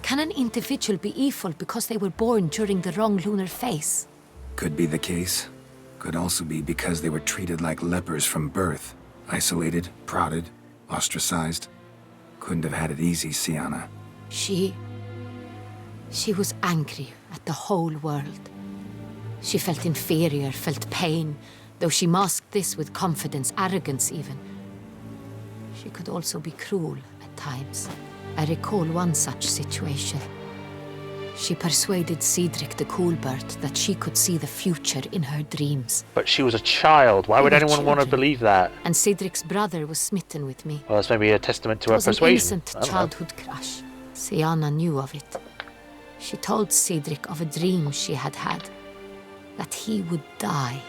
Can an individual be evil because they were born during the wrong lunar phase? Could be the case. Could also be because they were treated like lepers from birth. Isolated, prodded, ostracized. Couldn't have had it easy, Siana. She was angry at the whole world. She felt inferior, felt pain, though she masked this with confidence, arrogance even. She could also be cruel at times. I recall one such situation. She persuaded Cedric the Coolbird that she could see the future in her dreams. But she was a child. Why would anyone want to believe that? And Cedric's brother was smitten with me. Well, that's maybe a testament to her It was an persuasion. innocent childhood crush. Siana knew of it. She told Cedric of a dream she had had. That he would die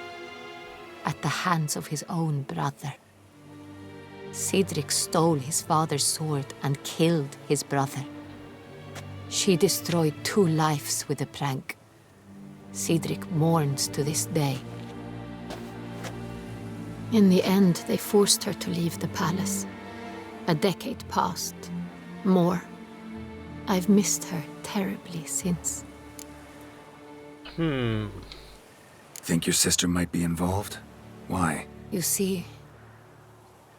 at the hands of his own brother. Cedric stole his father's sword and killed his brother. She destroyed 2 lives with a prank. Cedric mourns to this day. In the end, they forced her to leave the palace. A decade passed. More. I've missed her terribly since. Think your sister might be involved? Why? You see,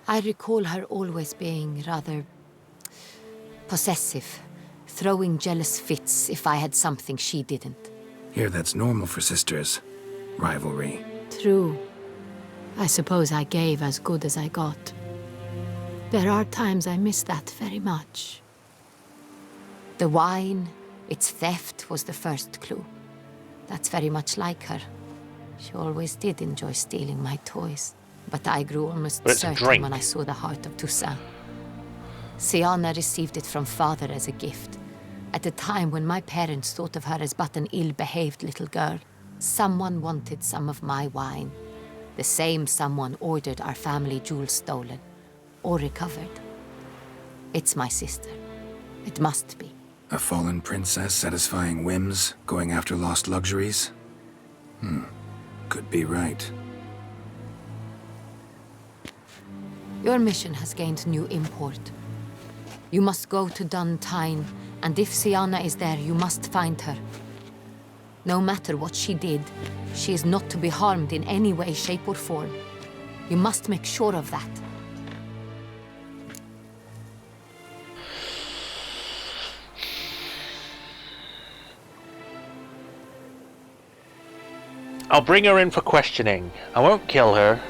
I recall her always being rather possessive, throwing jealous fits if I had something she didn't. Here, that's normal for sisters. Rivalry. True. I suppose I gave as good as I got. There are times I miss that very much. The wine, its theft was the first clue. That's very much like her. She always did enjoy stealing my toys. But I grew almost certain when I saw the heart of Toussaint. Siana received it from father as a gift. At a time when my parents thought of her as but an ill-behaved little girl, someone wanted some of my wine. The same someone ordered our family jewels stolen, or recovered. It's my sister. It must be. A fallen princess satisfying whims, going after lost luxuries? Could be right. Your mission has gained new import. You must go to Dun Tyne, and if Siana is there, you must find her. No matter what she did, she is not to be harmed in any way, shape, or form. You must make sure of that. I'll bring her in for questioning. I won't kill her.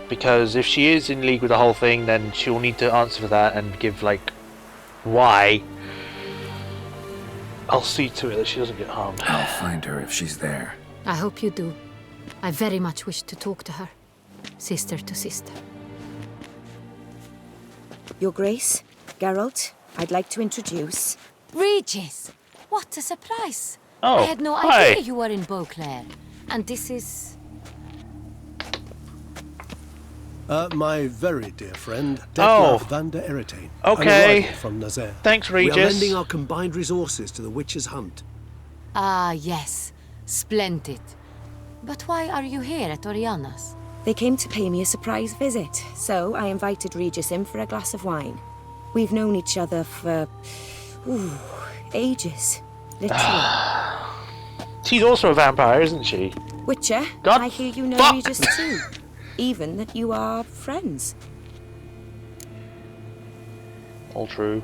Because if she is in league with the whole thing, then she'll need to answer for that and give, like, why. I'll see to it that she doesn't get harmed. I'll find her if she's there. I hope you do. I very much wish to talk to her. Sister to sister. Your Grace, Geralt, I'd like to introduce... Regis! What a surprise! Oh, I had no hi. idea you were in Beauclair. And this is... My very dear friend, Oh. Detlef van der Eretain. Okay. An arrival from Nazaire. Thanks, We are Regis. lending our combined resources to the Witcher's hunt. Ah, yes. Splendid. But why are you here at Oriana's? They came to pay me a surprise visit, so I invited Regis in for a glass of wine. We've known each other for... ages. Literally. She's also a vampire, isn't she? Witcher, God I hear you know fuck. Regis too. Even that you are friends. All true.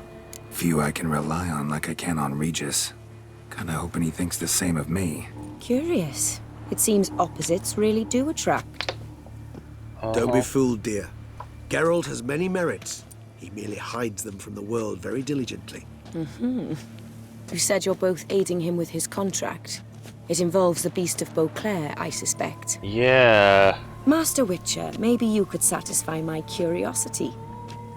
Few I can rely on like I can on Regis. Kinda hoping he thinks the same of me. Curious. It seems opposites really do attract. Don't be fooled, dear. Geralt has many merits. He merely hides them from the world very diligently. You said you're both aiding him with his contract. It involves the Beast of Beauclair, I suspect. Yeah. Master Witcher, maybe you could satisfy my curiosity.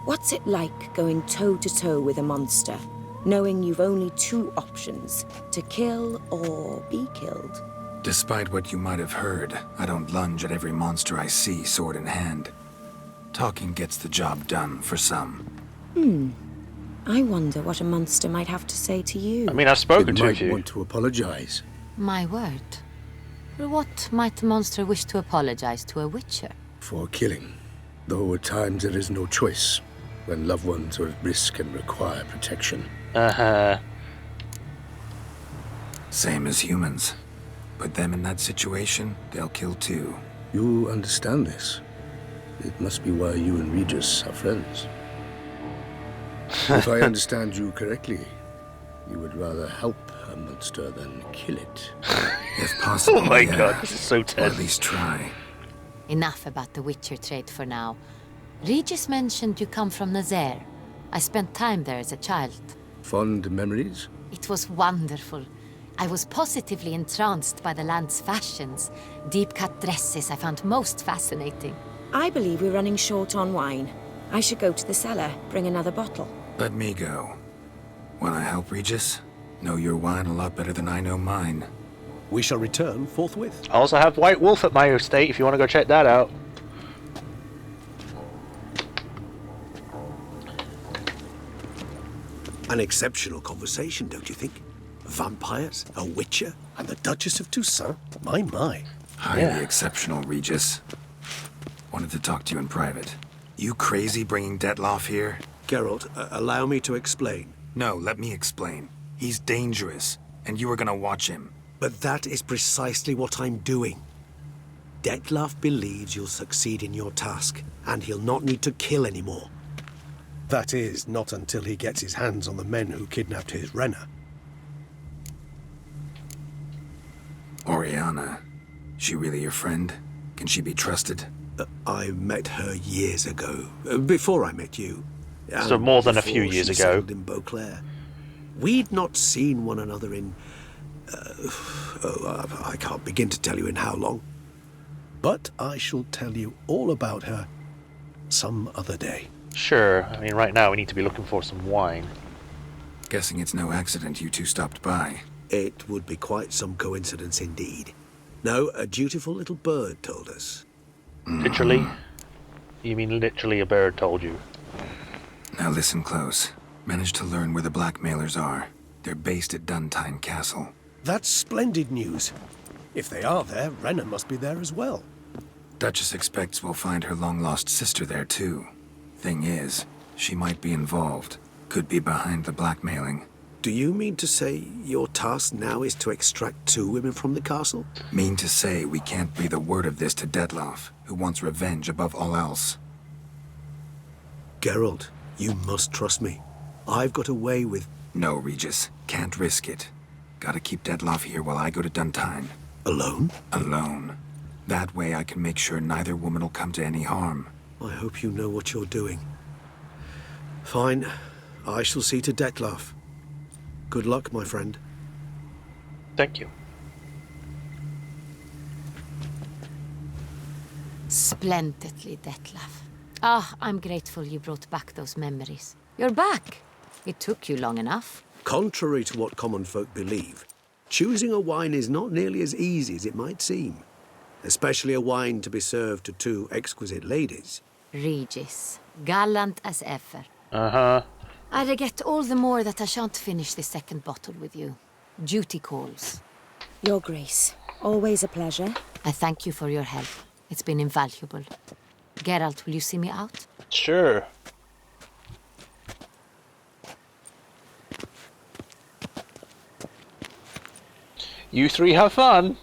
What's it like going toe-to-toe with a monster, knowing you've only two options, to kill or be killed? Despite what you might have heard, I don't lunge at every monster I see sword in hand. Talking gets the job done for some. I wonder what a monster might have to say to you. I mean, I've spoken You to a might few. want to apologize. My word. What might a monster wish to apologize to a witcher? For killing. Though at times there is no choice, when loved ones are at risk and require protection. Uh-huh. Same as humans. Put them in that situation, they'll kill too. You understand this. It must be why you and Regis are friends. If I understand you correctly, you would rather help a monster than kill it. If possible, Oh my yeah. god, this is so Or at tense. least try. Enough about the witcher trade for now. Regis mentioned you come from Nazaire. I spent time there as a child. Fond memories? It was wonderful. I was positively entranced by the land's fashions. Deep-cut dresses I found most fascinating. I believe we're running short on wine. I should go to the cellar, bring another bottle. Let me go. Wanna help, Regis? Know your wine a lot better than I know mine. We shall return forthwith. I also have White Wolf at my estate if you want to go check that out. An exceptional conversation, don't you think? Vampires, a witcher, And the Duchess of Toussaint? My. Highly exceptional, Regis. Wanted to talk to you in private. You crazy bringing Detloff here? Geralt, allow me to explain. No, let me explain. He's dangerous, and you are gonna watch him. But that is precisely what I'm doing. Detlef believes you'll succeed in your task, and he'll not need to kill anymore. That is, not until he gets his hands on the men who kidnapped his Renner. Oriana. She really your friend? Can she be trusted? I met her years ago, before I met you. So more than a before few years she ago. settled in Beauclair. We'd not seen one another in... I can't begin to tell you in how long. But I shall tell you all about her some other day. Sure. I mean, right now we need to be looking for some wine. Guessing it's no accident you two stopped by. It would be quite some coincidence indeed. No, a dutiful little bird told us. Literally? You mean literally a bird told you? Now listen close. Managed to learn where the blackmailers are. They're based at Duntine Castle. That's splendid news. If they are there, Renner must be there as well. Duchess expects we'll find her long-lost sister there, too. Thing is, she might be involved. Could be behind the blackmailing. Do you mean to say your task now is to extract 2 women from the castle? Mean to say we can't breathe a word of this to Detloff, who wants revenge above all else. Geralt, you must trust me. I've got a way with... No, Regis. Can't risk it. Gotta keep Detloff here while I go to Duntine. Alone? Alone. That way I can make sure neither woman will come to any harm. I hope you know what you're doing. Fine. I shall see to Detloff. Good luck, my friend. Thank you. Splendidly, Detlaff. Ah, I'm grateful you brought back those memories. You're back. It took you long enough. Contrary to what common folk believe, choosing a wine is not nearly as easy as it might seem. Especially a wine to be served to two exquisite ladies. Regis, gallant as ever. Uh-huh. I regret all the more that I shan't finish the second bottle with you. Duty calls. Your Grace, always a pleasure. I thank you for your help. It's been invaluable. Geralt, will you see me out? Sure. You three have fun.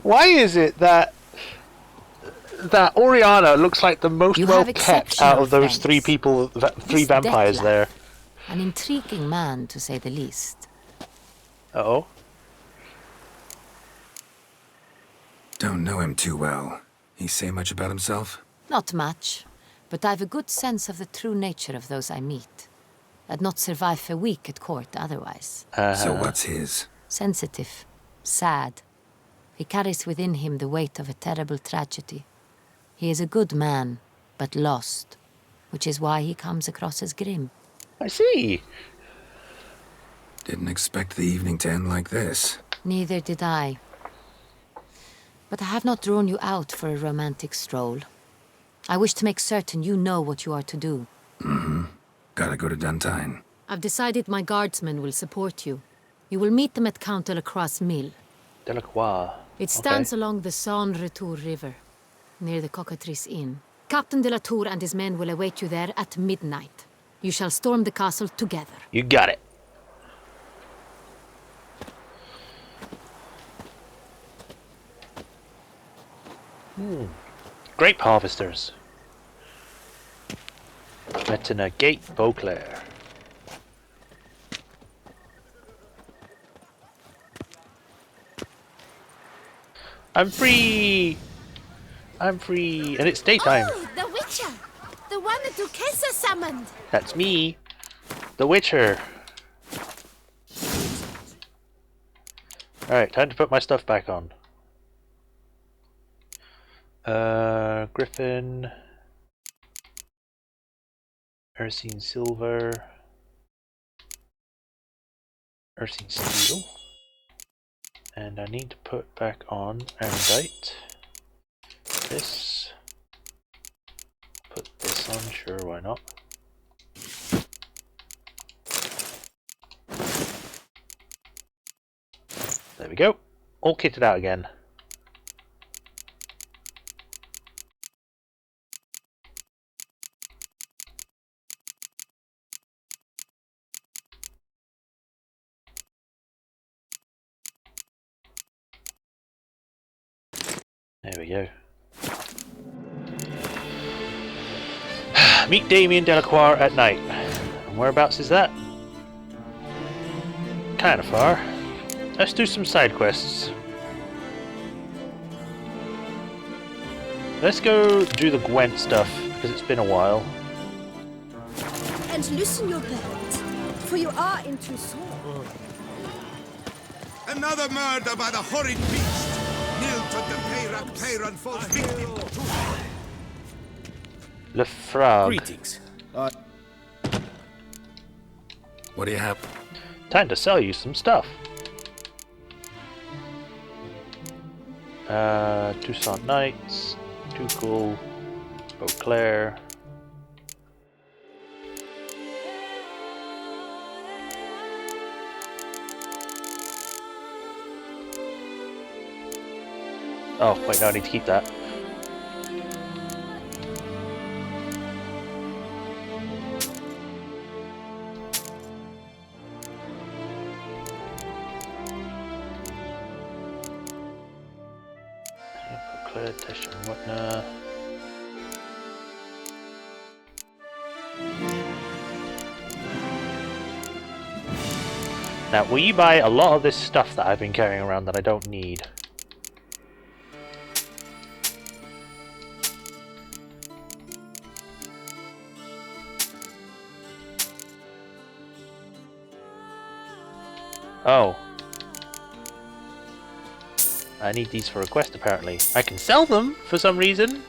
Why is it that Oriana looks like the most well kept out of those three people, three vampires there? An intriguing man, to say the least. Uh-oh. Don't know him too well. He say much about himself? Not much, but I've a good sense of the true nature of those I meet. I'd not survive a week at court otherwise. So what's his? Sensitive. Sad. He carries within him the weight of a terrible tragedy. He is a good man, but lost, which is why he comes across as grim. I see. Didn't expect the evening to end like this. Neither did I. But I have not drawn you out for a romantic stroll. I wish to make certain you know what you are to do. Mm-hmm. Gotta go to Duntine. I've decided my guardsmen will support you. You will meet them at Count Delacroix's mill. Delacroix. It stands along the Saône-Retour River, near the Cockatrice Inn. Captain de la Tour and his men will await you there at midnight. You shall storm the castle together. You got it. Grape harvesters. Metina Gate, Beauclair. I'm free! I'm free! And it's daytime. Oh, the Witcher! The one the Duchessa summoned! That's me! The Witcher! Alright, time to put my stuff back on. Griffin. Ursine Silver. Ursine Steel. And I need to put back on Erudite. This. Put this on, sure, why not? There we go. All kitted out again. There we go. Meet Damien Delacroix at night. And whereabouts is that? Kinda far. Let's do some side quests. Let's go do the Gwent stuff, because it's been a while. And loosen your belt, for you are in Toussaint. Another murder by the horrid beast! Nil the Peyrak Peyran falls victim to... Le Frog. Greetings. What do you have? Time to sell you some stuff. Toussaint Knights, Tuchel, Beauclair. Oh, wait, no, I need to keep that. Beauclair, Tesh and whatnot. Now, will you buy a lot of this stuff that I've been carrying around that I don't need? Oh. I need these for a quest, apparently. I can sell them for some reason.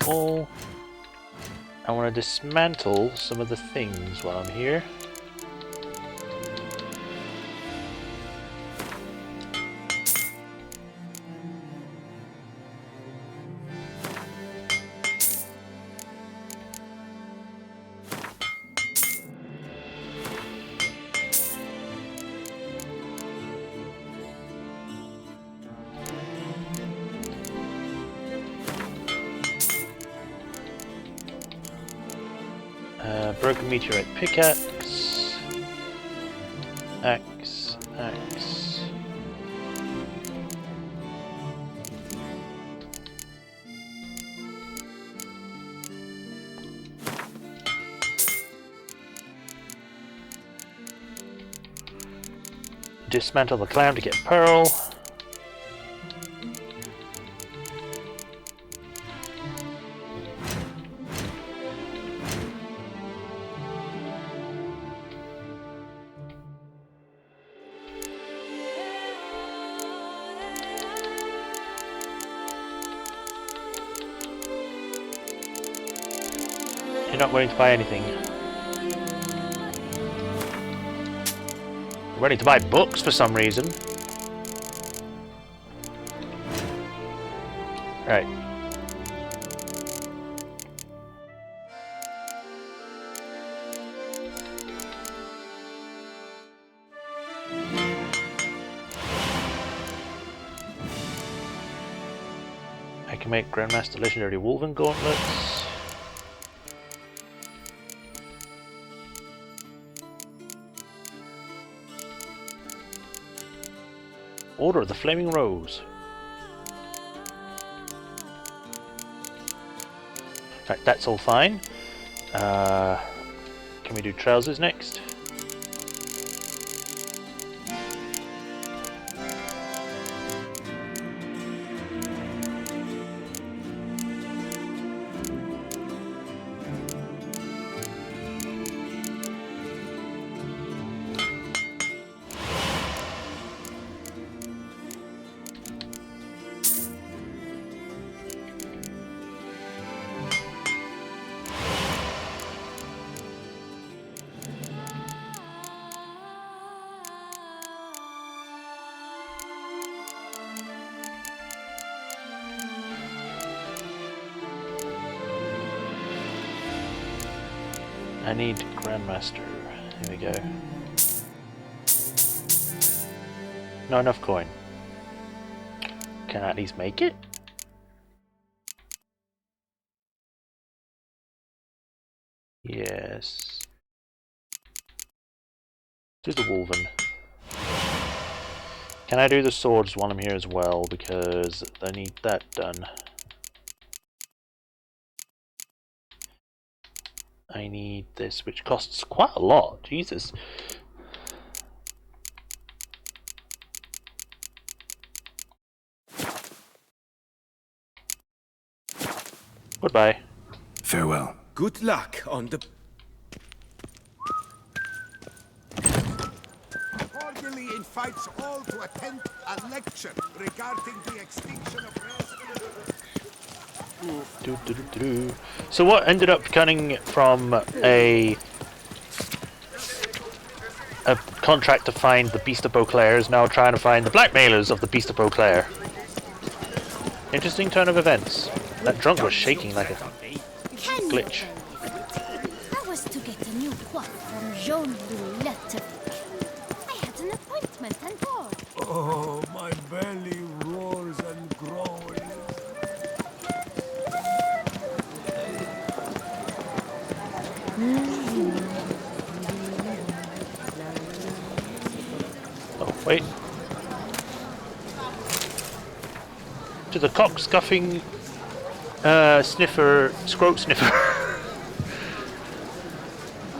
All. I want to dismantle some of the things while I'm here. Broken meteorite pickaxe. Axe. Dismantle the clam to get pearl. You're not willing to buy anything. You're ready to buy books for some reason. Right. I can make Grandmaster Legendary Wolven Gauntlets. Order of the Flaming Rose. Right, that's all fine. Can we do trousers next? I need Grandmaster. Here we go. Not enough coin. Can I at least make it? Yes. Do the Wolven. Can I do the swords while I'm here as well? Because I need that done. I need this, which costs quite a lot. Jesus. Goodbye. Farewell. Good luck on the... Cordially invites all to attend a lecture regarding the extinction of So what ended up coming from a contract to find the Beast of Beauclair is now trying to find the blackmailers of the Beast of Beauclair. Interesting turn of events. That drunk was shaking like a glitch. Ludovic. I had an appointment and all. Oh, my belly roars and growls. Oh, wait. To the cock-scuffing scrote sniffer.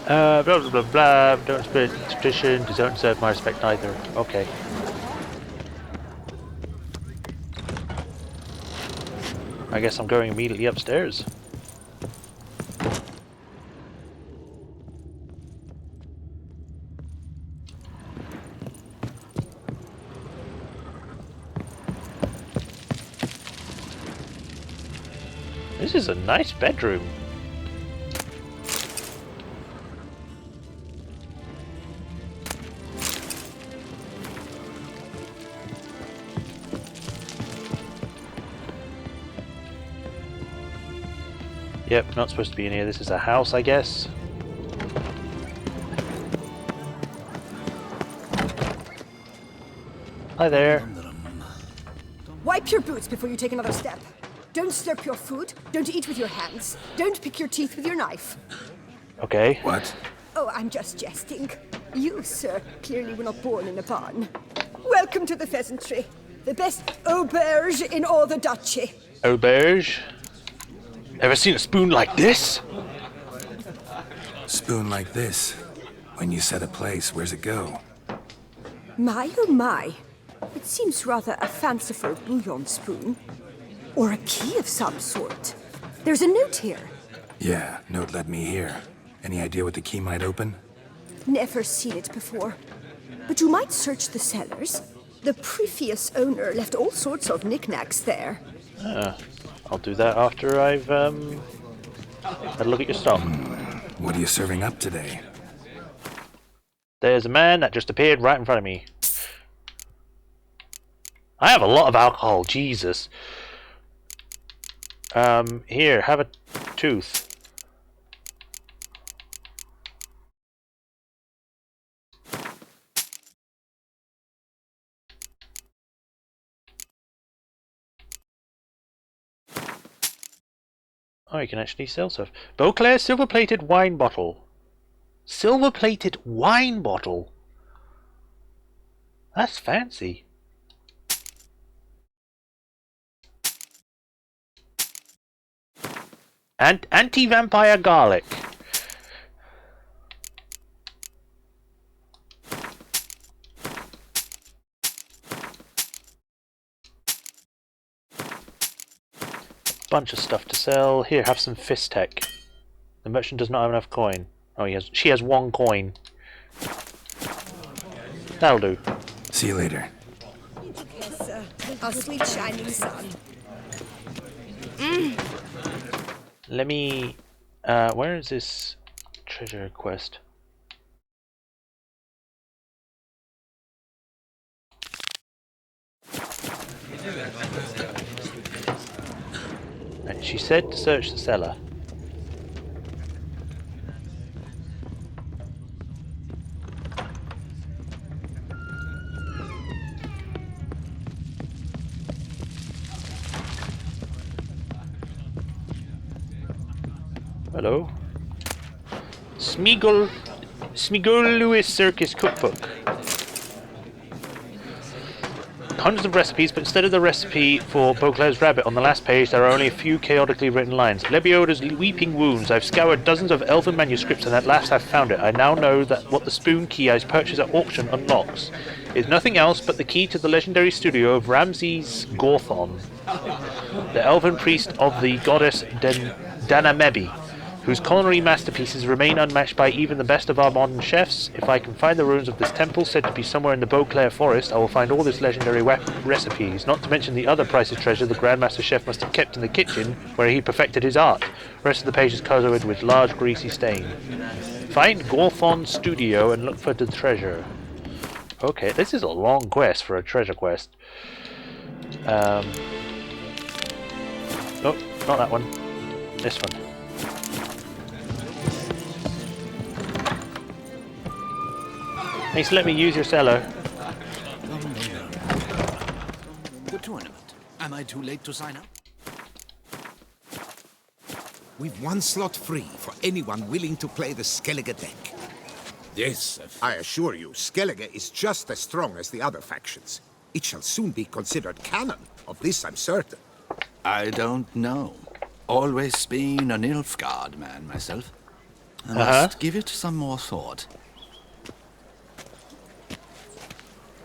Blah blah blah blah. Don't spirit tradition. Don't deserve my respect either. Okay. I guess I'm going immediately upstairs. This is a nice bedroom. Yep, not supposed to be in here. This is a house, I guess. Hi there. Wipe your boots before you take another step. Don't slurp your food. Don't eat with your hands. Don't pick your teeth with your knife. Okay. What? Oh, I'm just jesting. You, sir, clearly were not born in a barn. Welcome to the pheasantry. The best auberge in all the duchy. Auberge? Ever seen a spoon like this? Spoon like this. When you set a place, where's it go? My, oh my. It seems rather a fanciful bouillon spoon. Or a key of some sort. There's a note here. Yeah, note led me here. Any idea what the key might open? Never seen it before. But you might search the cellars. The previous owner left all sorts of knickknacks there. I'll do that after I've had a look at your stock. What are you serving up today? There's a man that just appeared right in front of me. I have a lot of alcohol, Jesus. Here, have a tooth. Oh, you can actually sell stuff. Beauclair silver-plated wine bottle. Silver-plated wine bottle? That's fancy. And anti-vampire garlic. Bunch of stuff to sell. Here, have some fist tech. The merchant does not have enough coin. Oh, she has 1 coin. That'll do. See you later. Yes, our sweet shining sun. Let me... where is this treasure quest? Right, she said to search the cellar. Hello. Smeagol Lewis Circus Cookbook. Hundreds of recipes, but instead of the recipe for Beauclair's rabbit on the last page, there are only a few chaotically written lines. Lebioda's weeping wounds. I've scoured dozens of elven manuscripts, and at last I've found it. I now know that what the spoon key I purchased at auction unlocks is nothing else but the key to the legendary studio of Ramses Gorthon, the elven priest of the goddess Danamebi, whose culinary masterpieces remain unmatched by even the best of our modern chefs. If I can find the ruins of this temple, said to be somewhere in the Beauclair forest, I will find all these legendary recipes, not to mention the other priceless treasure the Grandmaster Chef must have kept in the kitchen, where he perfected his art. The rest of the page is covered with large greasy stain. Find Gorthon's studio and look for the treasure. Okay, this is a long quest for a treasure quest. Oh, not that one. This one. Thanks for letting me use your cellar. The tournament. Am I too late to sign up? We've one slot free for anyone willing to play the Skellige deck. Yes, I assure you, Skellige is just as strong as the other factions. It shall soon be considered canon. Of this I'm certain. I don't know. Always been an Nilfgaard man myself. I must give it some more thought.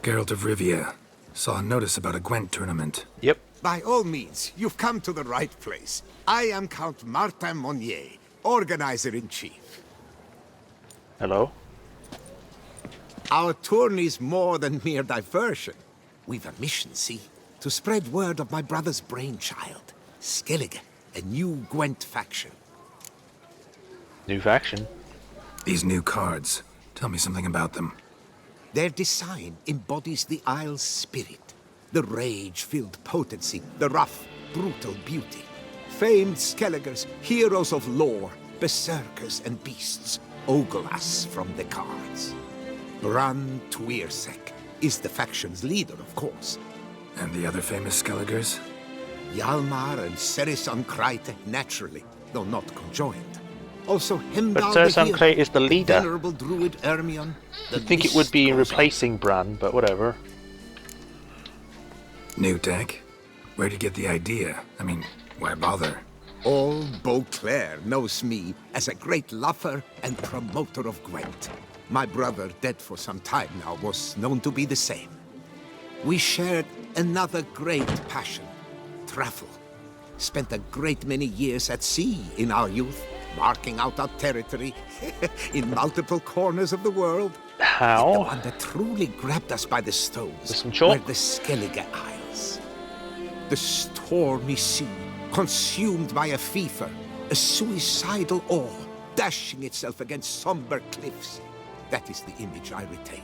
Geralt of Rivia. Saw a notice about a Gwent tournament. Yep. By all means, you've come to the right place. I am Count Martin Monnier, Organizer-in-Chief. Hello. Our tourney's more than mere diversion. We've a mission, see? To spread word of my brother's brainchild, Skellige, a new Gwent faction. New faction? These new cards. Tell me something about them. Their design embodies the Isle's spirit. The rage-filled potency, the rough, brutal beauty. Famed Skelligers, heroes of lore, berserkers and beasts, ogle us from the cards. Bran Tuirsek is the faction's leader, of course. And the other famous Skelligers? Hjalmar and Serisan Kreite, naturally, though not conjoined. Also Hemdall But Serisan Kreite is the leader. Venerable Druid Ermion. I think it would be replacing Bran, but whatever. New deck? Where'd you get the idea? I mean, why bother? All Beauclair knows me as a great lover and promoter of Gwent. My brother, dead for some time now, was known to be the same. We shared another great passion, travel. Spent a great many years at sea in our youth, marking out our territory in multiple corners of the world. How? And the one that truly grabbed us by the stones were the Skellige Isles. The stormy sea, consumed by a fever, a suicidal awe, dashing itself against somber cliffs. That is the image I retain.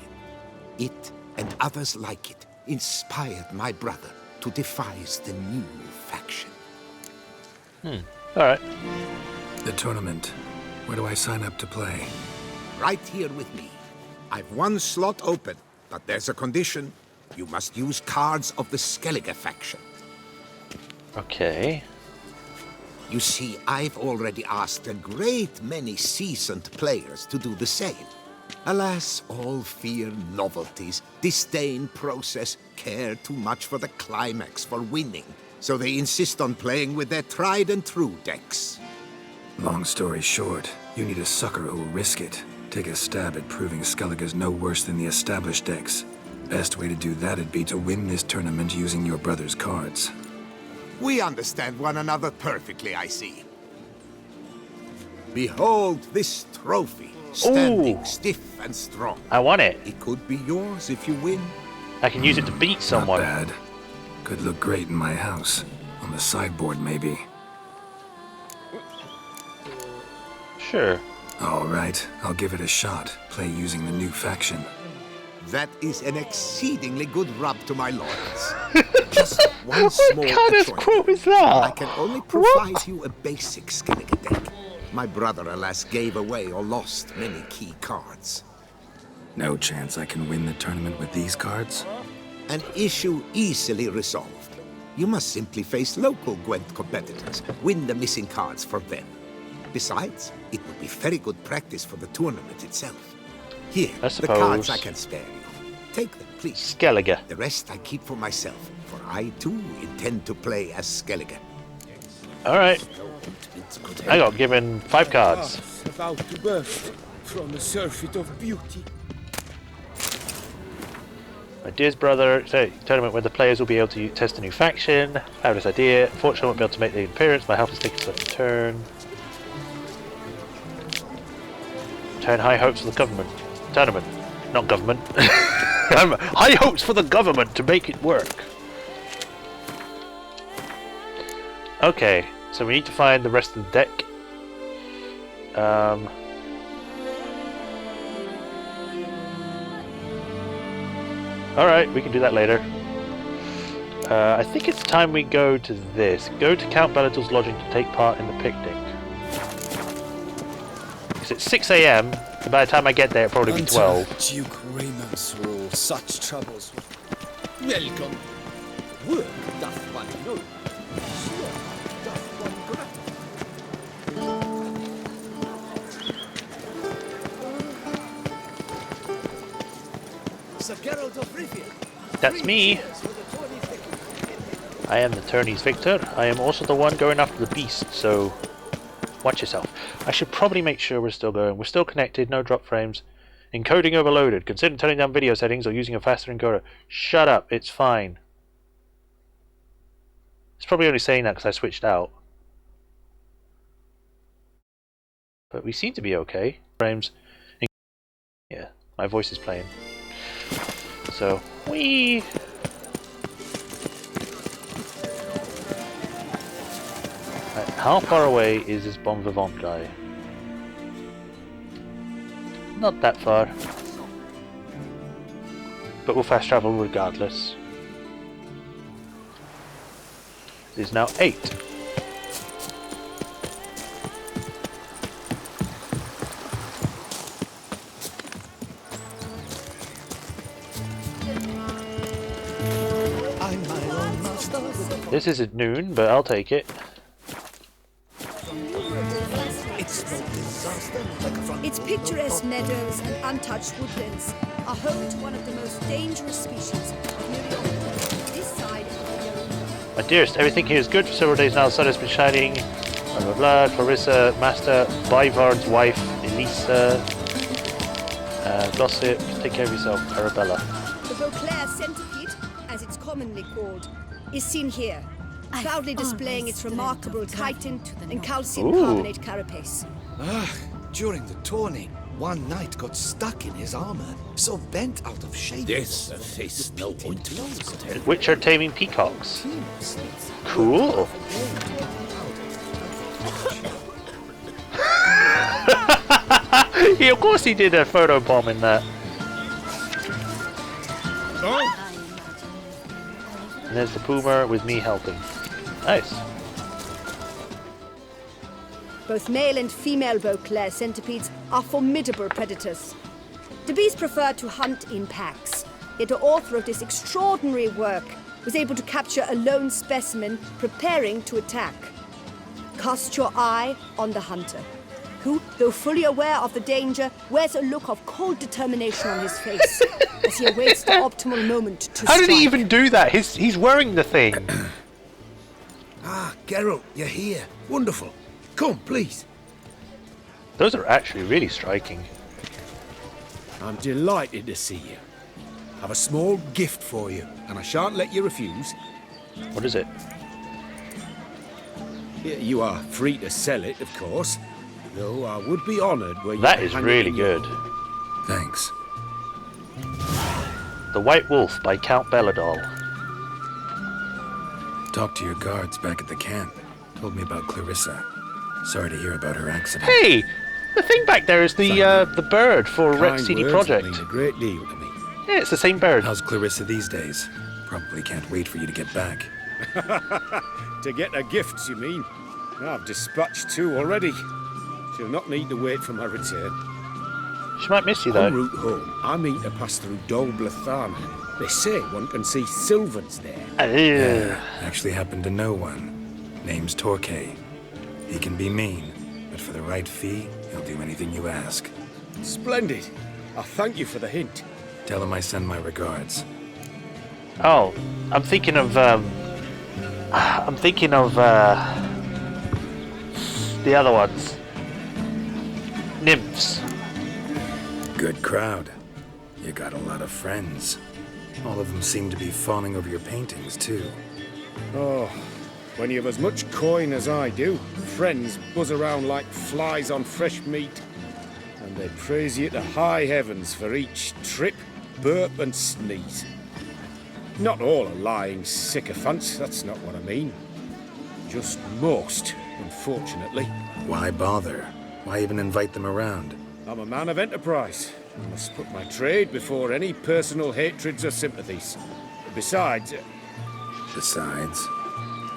It, and others like it, inspired my brother to devise the new faction. Alright. The tournament. Where do I sign up to play? Right here with me. I've one slot open, but there's a condition. You must use cards of the Skellige faction. Okay. You see, I've already asked a great many seasoned players to do the same. Alas, all fear novelties, disdain process, care too much for the climax, for winning. So they insist on playing with their tried and true decks. Long story short, you need a sucker who'll risk it. Take a stab at proving Skellige's no worse than the established decks. Best way to do that'd be to win this tournament using your brother's cards. We understand one another perfectly, I see. Behold this trophy, standing stiff and strong. I want it. It could be yours if you win. I can use it to beat someone. Not bad. Could look great in my house. On the sideboard, maybe. Sure. All right, I'll give it a shot. Play using the new faction. That is an exceedingly good rub to my laurels. Just one small What kind of quote is that? I can only provide you a basic Skellige deck. My brother, alas, gave away or lost many key cards. No chance I can win the tournament with these cards? An issue easily resolved. You must simply face local Gwent competitors, win the missing cards from them. Besides, it would be very good practice for the tournament itself. Here, the cards I can spare you. Take them, please. Skellige. The rest I keep for myself, for I too intend to play as Skellige. Alright. I got given 5 cards. About to burst from a surfeit of beauty. My dearest brother, tournament where the players will be able to test a new faction. Fabulous idea. Unfortunately, I won't be able to make the appearance. My health is taking a sudden turn. Turn high hopes for the government. Tournament. Not government. High hopes for the government to make it work. Okay, so we need to find the rest of the deck. Alright, we can do that later. I think it's time we go to this. Go to Count Bellator's lodging to take part in the picnic. Because it's 6 AM So by the time I get there, it'll probably be 12. Duke Raymond's rule, such troubles. Welcome. Work doth one know. Sloth doth one grapple. Sir Geralt of Rivia. That's me. I am the tourney's victor. I am also the one going after the beast, so watch yourself. I should probably make sure we're still going. We're still connected, no drop frames. Encoding overloaded. Consider turning down video settings or using a faster encoder. Shut up, it's fine. It's probably only saying that because I switched out. But we seem to be okay. Frames. Yeah, my voice is playing. So, whee! Right, how far away is this Bon Vivant guy? Not that far. But we'll fast travel regardless. It is now 8. This isn't noon, but I'll take it. Its picturesque meadows and untouched woodlands are home to one of the most dangerous species of New York. This side of the My dearest, everything here is good for several days now. The sun has been shining. Blah blah blah. Clarissa, Master, Bivard's wife, Elisa. Gossip. Take care of yourself, Arabella. The Beauclair centipede, as it's commonly called, is seen here, proudly displaying its remarkable chitin and calcium carbonate carapace. During the tourney, one knight got stuck in his armor, so bent out of shape. This is no ointment. Which are taming peacocks. Cool. Yeah, of course he did a photo bomb in that. And there's the puma with me helping. Nice. Both male and female Beauclair centipedes are formidable predators. The bees prefer to hunt in packs, yet the author of this extraordinary work was able to capture a lone specimen preparing to attack. Cast your eye on the hunter, who, though fully aware of the danger, wears a look of cold determination on his face as he awaits the optimal moment to strike. How did he even do that? He's wearing the thing. Geralt, you're here. Wonderful. Come, please. Those are actually really striking. I'm delighted to see you. I've a small gift for you, and I shan't let you refuse. What is it? You are free to sell it, of course, though I would be honoured were you That to is hang really it in your- good. Thanks. The White Wolf by Count Belladol. Talked to your guards back at the camp. Told me about Clarissa. Sorry to hear about her accident. Hey! The thing back there is the bird for Red Kind CD words Project. mean a great deal to me. Yeah, it's the same bird. How's Clarissa these days? Probably can't wait for you to get back. To get her gifts, you mean? I've dispatched 2 already. She'll not need to wait for my return. She might miss you though. En route home, I mean to pass through Dolblathana. They say one can see Sylvans there. Yeah, actually happen to know one. Name's Torquay. He can be mean, but for the right fee, he'll do anything you ask. Splendid. I thank you for the hint. Tell him I send my regards. Oh, I'm thinking of the other ones. Nymphs. Good crowd. You got a lot of friends. All of them seem to be fawning over your paintings, too. Oh, when you have as much coin as I do, friends buzz around like flies on fresh meat. And they praise you to high heavens for each trip, burp and sneeze. Not all are lying sycophants, that's not what I mean. Just most, unfortunately. Why bother? Why even invite them around? I'm a man of enterprise. I must put my trade before any personal hatreds or sympathies. Besides... Besides?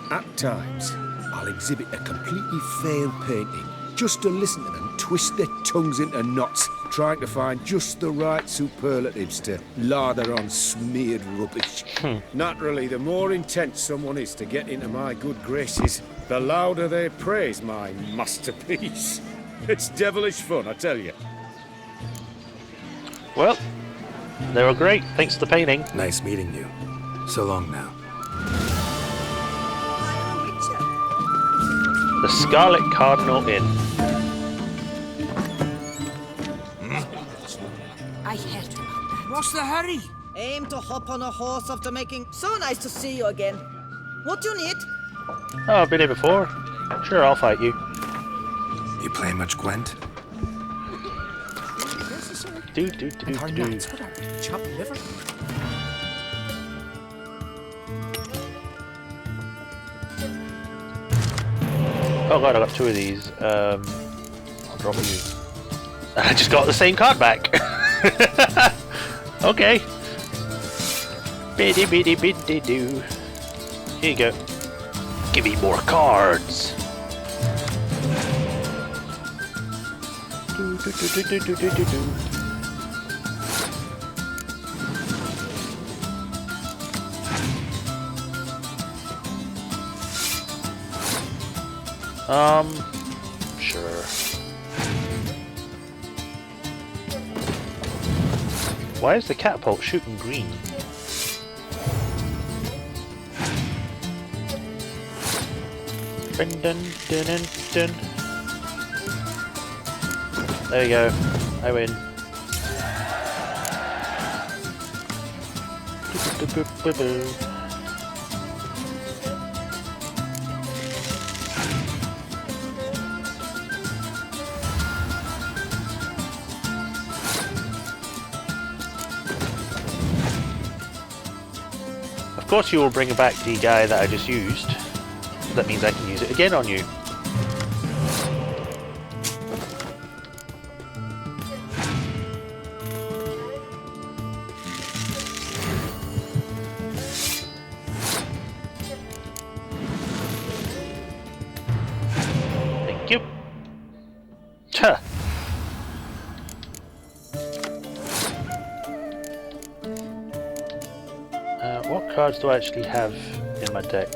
At times, I'll exhibit a completely failed painting just to listen to them twist their tongues into knots, trying to find just the right superlatives to lather on smeared rubbish. Naturally, the more intent someone is to get into my good graces, the louder they praise my masterpiece. It's devilish fun, I tell you. Well, they were great. Thanks for the painting. Nice meeting you. So long now. The Scarlet Cardinal Inn. I heard about that. What's the hurry? Aim to hop on a horse after making... So nice to see you again. What do you need? Oh, I've been here before. Sure, I'll fight you. You playing much Gwent? Chop liver? Oh god, I got two of these. I'll drop you. I just got the same card back. Okay. Biddy biddy biddy doo. Here you go. Give me more cards. Do, do, do, do, do, do, do, do. Sure. Why is the catapult shooting green? Dun, dun, dun, dun, dun. There we go. I win. Of course you will bring back the guy that I just used. That means I can use it again on you. Thank you. Tuh. What cards do I actually have in my deck?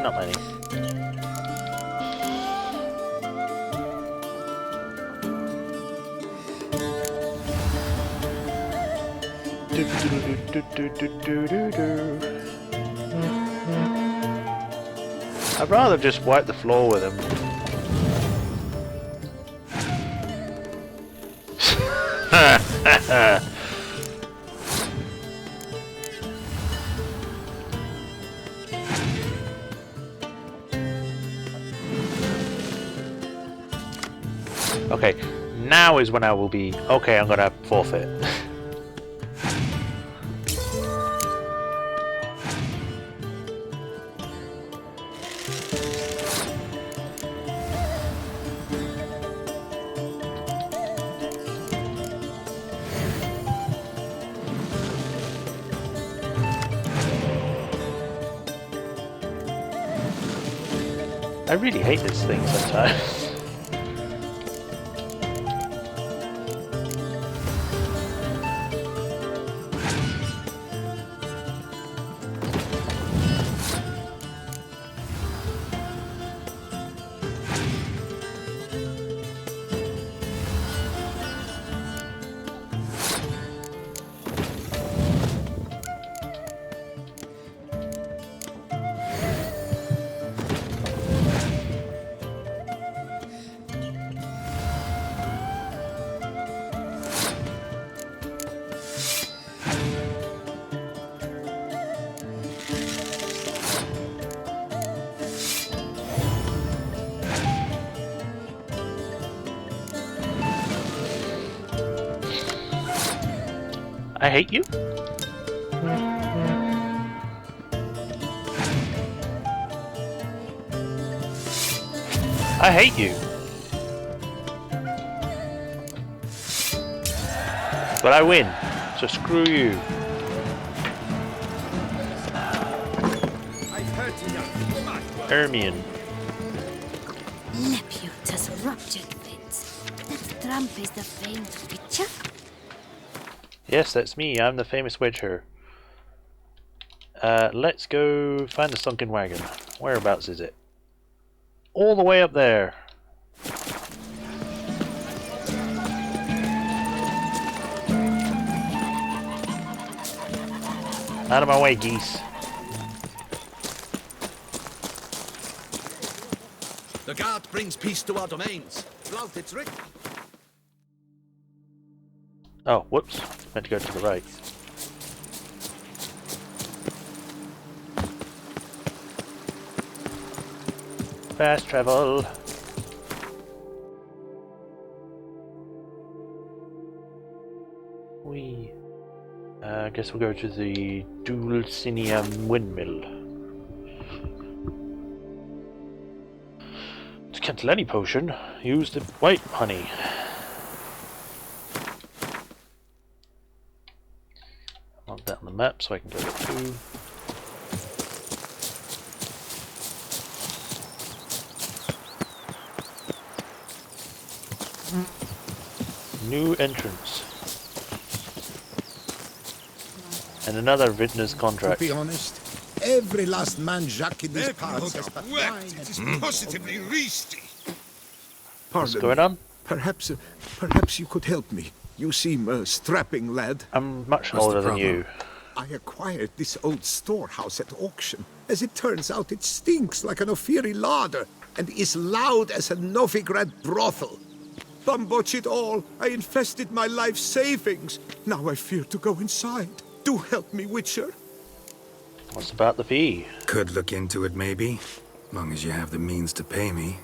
Not many. I'd rather just wipe the floor with him. Okay, now is when I will be... Okay, I'm gonna forfeit. I really hate this thing sometimes. I hate you? I hate you. But I win, so screw you. Ermion. Lepute. has ruptured fins. That tramp is the famed Witcher? Yes, that's me. I'm the famous Witcher. Let's go find the sunken wagon. Whereabouts is it? All the way up there. Out of my way, geese. The guard brings peace to our domains. Flout its writ. Oh, whoops. Meant to go to the right. Fast travel. I guess we'll go to the Dulcinea windmill. To cancel any potion, use the white honey. I want that on the map so I can go there too. New entrance. And another vintner's contract. To be honest, every last man Jacques in these parts has but wine. It is positively risky. What's going on? Perhaps you could help me. You seem a strapping lad. I'm much older than you. I acquired this old storehouse at auction. As it turns out, it stinks like an Ophiri larder and is loud as a Novigrad brothel. Bambotch it all, I infested my life savings. Now I fear to go inside. Do help me, Witcher. What's about the fee? Could look into it, maybe. Long as you have the means to pay me.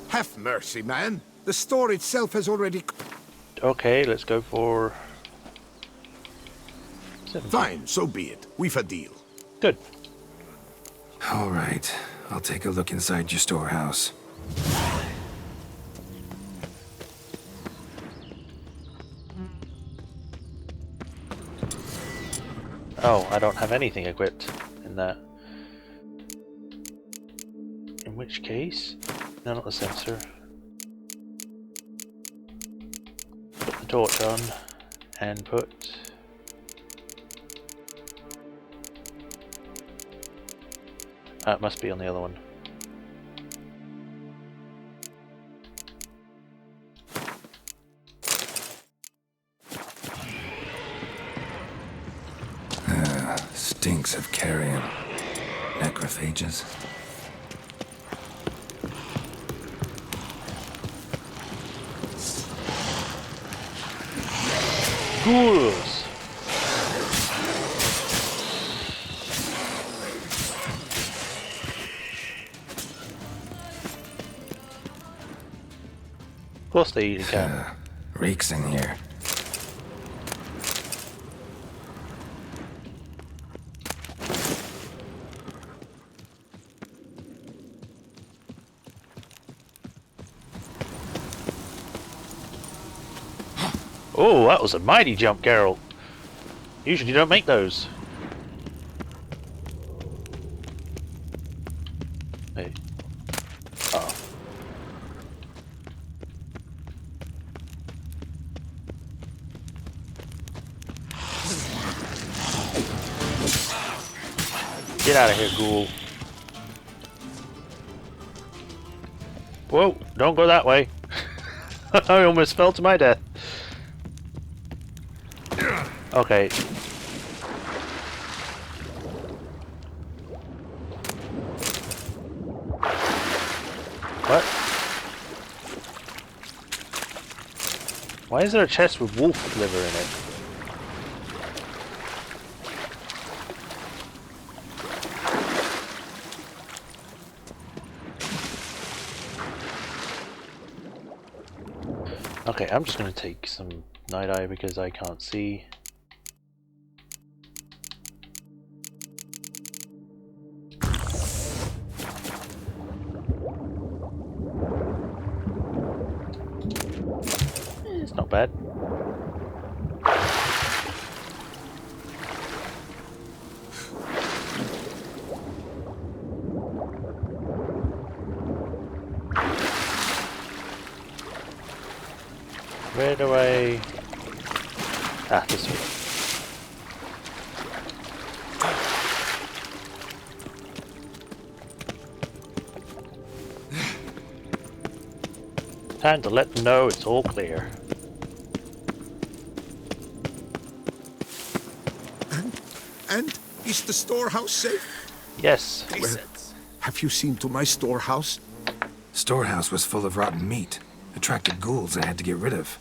Have mercy, man. The store itself has already... Okay, let's go for... 17. Fine, so be it. We've a deal. Good. All right. I'll take a look inside your storehouse. Oh, I don't have anything equipped in that. In which case... No, not the sensor. Put the torch on and put... It must be on the other one. Stinks of carrion. Necrophages. Ghouls! Of course they eat a cat. Reeks in here. Oh, that was a mighty jump, Geralt. Usually you don't make those. Hey. Oh. Get out of here, ghoul. Whoa, don't go that way. I almost fell to my death. Okay. What? Why is there a chest with wolf liver in it? Okay, I'm just gonna take some night eye because I can't see. It's not bad. Where do I... Ah, this way. Time to let them know it's all clear. And is the storehouse safe? Yes. Well, have you seen to my storehouse? Storehouse was full of rotten meat. Attracted ghouls I had to get rid of.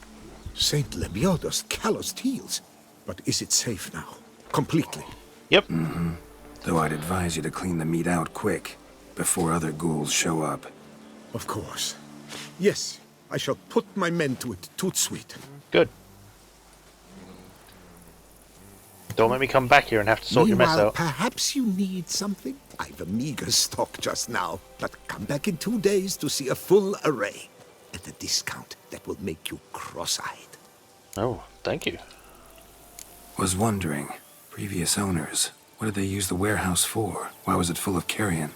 Saint Lemioda's calloused heels. But is it safe now? Completely? Yep. Mm-hmm. Though I'd advise you to clean the meat out quick, before other ghouls show up. Of course. Yes, I shall put my men to it, tout sweet. Good. Don't let me come back here and have to sort your mess Meanwhile, out. perhaps you need something? I've a meager stock just now, but come back in 2 days to see a full array. At a discount that will make you cross-eyed. Oh, thank you. Was wondering, previous owners, what did they use the warehouse for? Why was it full of carrion?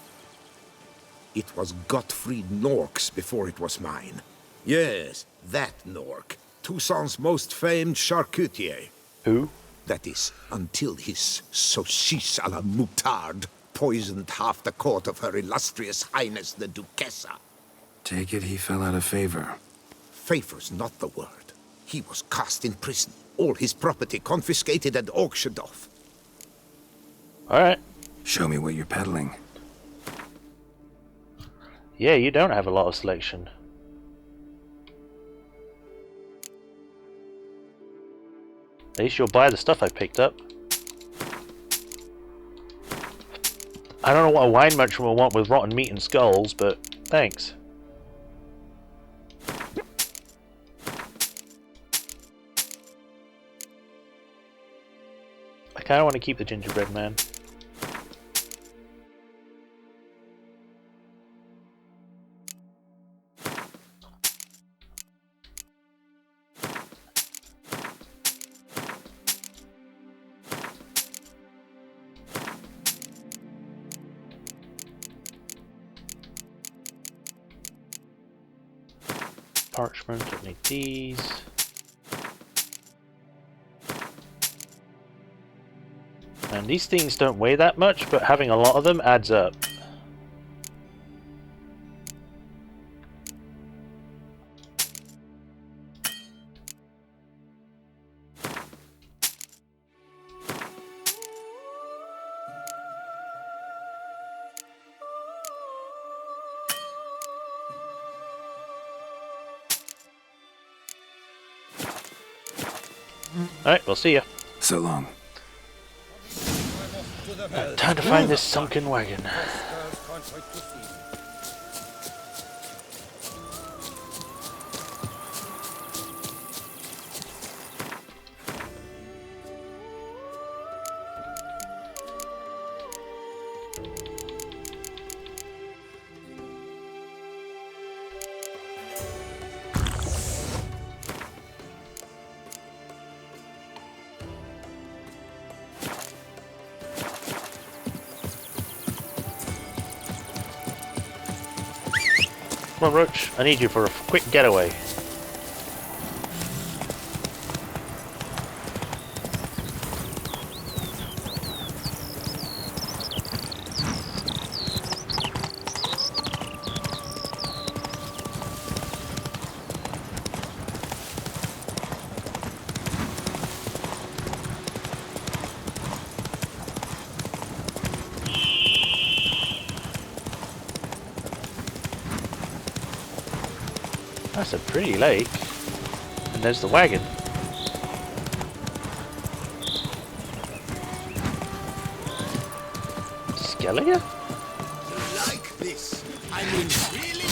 It was Gottfried Nork's before it was mine. Yes, that Nork. Toussaint's most famed charcutier. Who? That is, until his saucisse à la moutarde poisoned half the court of Her Illustrious Highness the Duchessa. Take it he fell out of favor. Favor's not the word. He was cast in prison. All his property confiscated and auctioned off. Alright. Show me what you're peddling. Yeah, you don't have a lot of selection. At least you'll buy the stuff I picked up. I don't know what a wine merchant will want with rotten meat and skulls, but thanks. I kind of want to keep the gingerbread man. Parchment, don't need these. And these things don't weigh that much, but having a lot of them adds up. Alright, we'll see ya. So long. Time to find this sunken wagon. Come on, Roach. I need you for a quick getaway. That's a pretty lake. And there's the wagon. Skellige? Like this? I mean, really?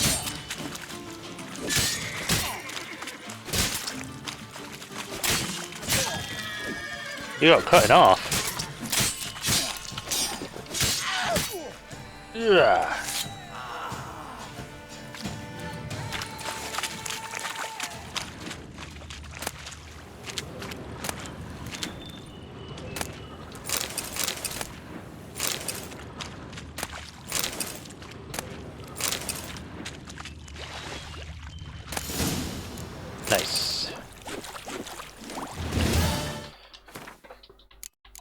You got cut it off. Ugh. Nice.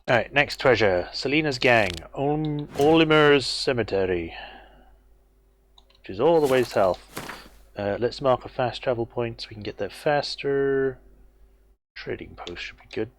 Alright, next treasure. Selena's gang. Olimer's Cemetery. Which is all the way south. Let's mark a fast travel point so we can get there faster. Trading post should be good.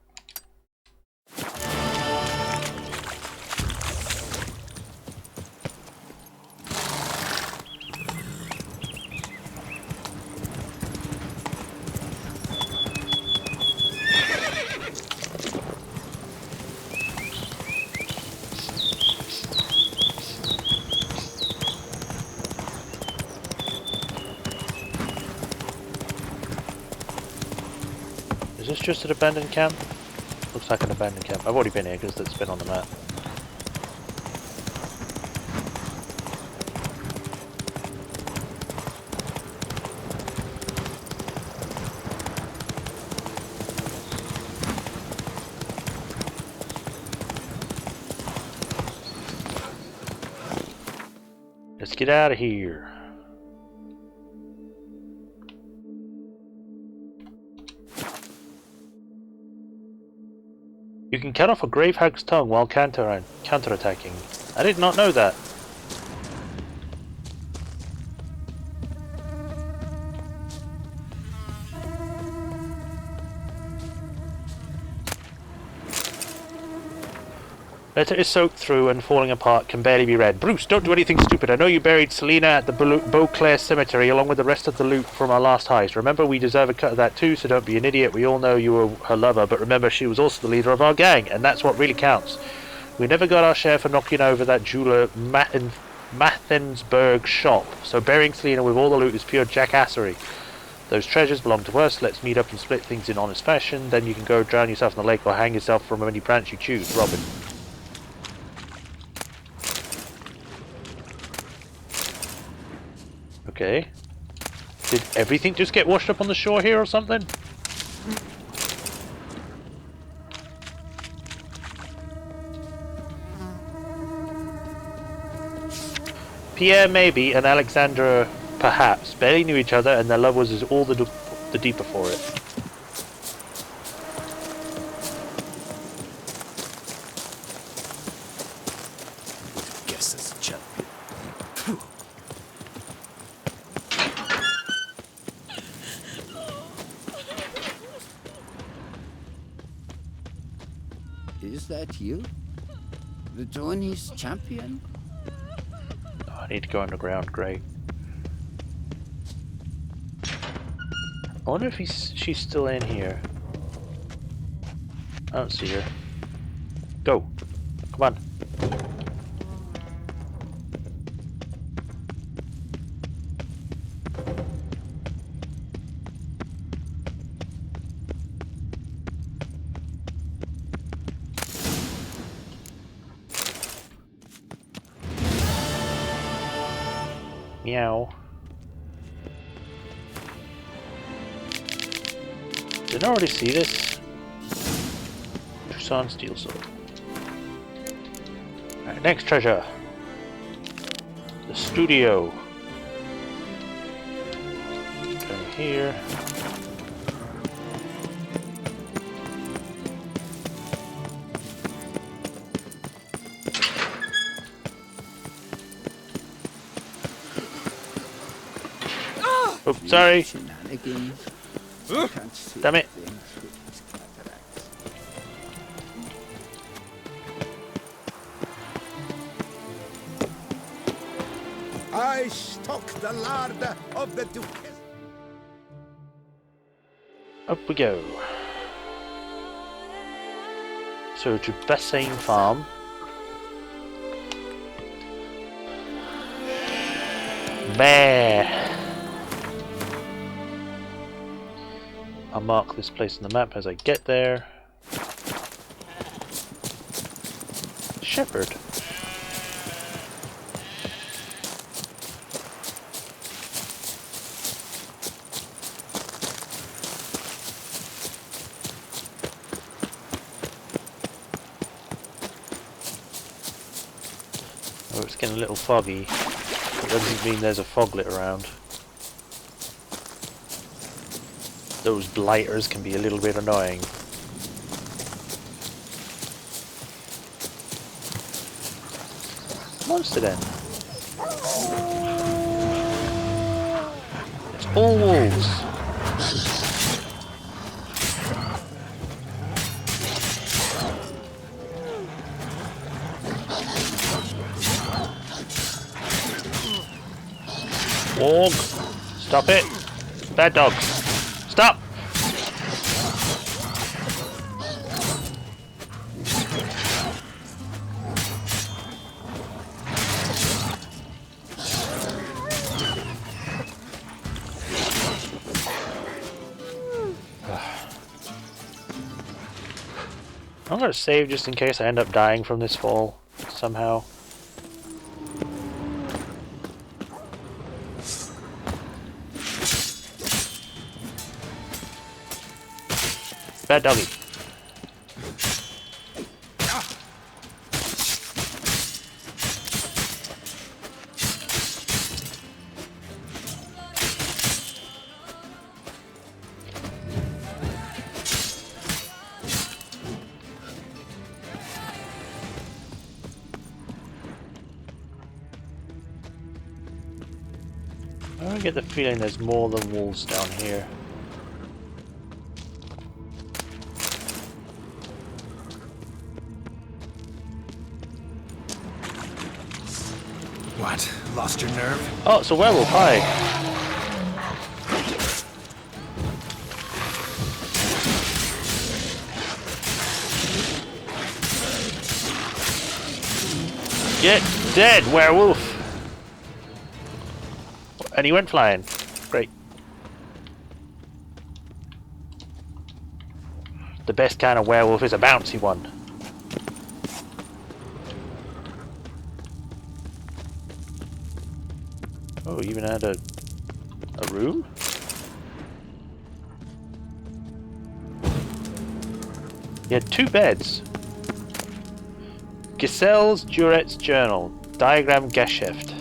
Is this just an abandoned camp? Looks like an abandoned camp. I've already been here because it's been on the map. Let's get out of here. You can cut off a Gravehag's tongue while counterattacking. I did not know that. Letter is soaked through and falling apart, can barely be read. Bruce, don't do anything stupid. I know you buried Selena at the Beauclair Cemetery along with the rest of the loot from our last heist. Remember, we deserve a cut of that too, so don't be an idiot. We all know you were her lover, but remember, she was also the leader of our gang, and that's what really counts. We never got our share for knocking over that jeweler Mathensberg shop, so burying Selena with all the loot is pure jackassery. Those treasures belong to us. Let's meet up and split things in honest fashion. Then you can go drown yourself in the lake or hang yourself from any branch you choose. Robin. Okay. Did everything just get washed up on the shore here or something? Pierre maybe and Alexandra perhaps barely knew each other, and their love was all the deeper for it. Guess this champion. Is that you? The Tony's champion? Oh, I need to go underground, great. I wonder if she's still in here. I don't see her. Go. Come on. Meow. Did I already see this? Tucson Steel Sword. Alright, next treasure. The studio. Go here. Oh, sorry. Damn it. I stock the larder of the Duchess. Up we go. So to Bassin Farm. Meh. I'll mark this place on the map as I get there. Shepherd. Oh, it's getting a little foggy. That doesn't mean there's a foglet around. Those blighters can be a little bit annoying. monster then? It's all wolves. Warg! Stop it! Bad dogs! Stop! I'm gonna save just in case I end up dying from this fall somehow. Bad doggy. I get the feeling there's more than wolves down here. What? Lost your nerve? Oh, it's a werewolf. Hi. Get dead, werewolf! And he went flying. Great. The best kind of werewolf is a bouncy one. Oh, even had a room? He had 2 beds. Giselle's Duret's Journal. Diagram Geschäft.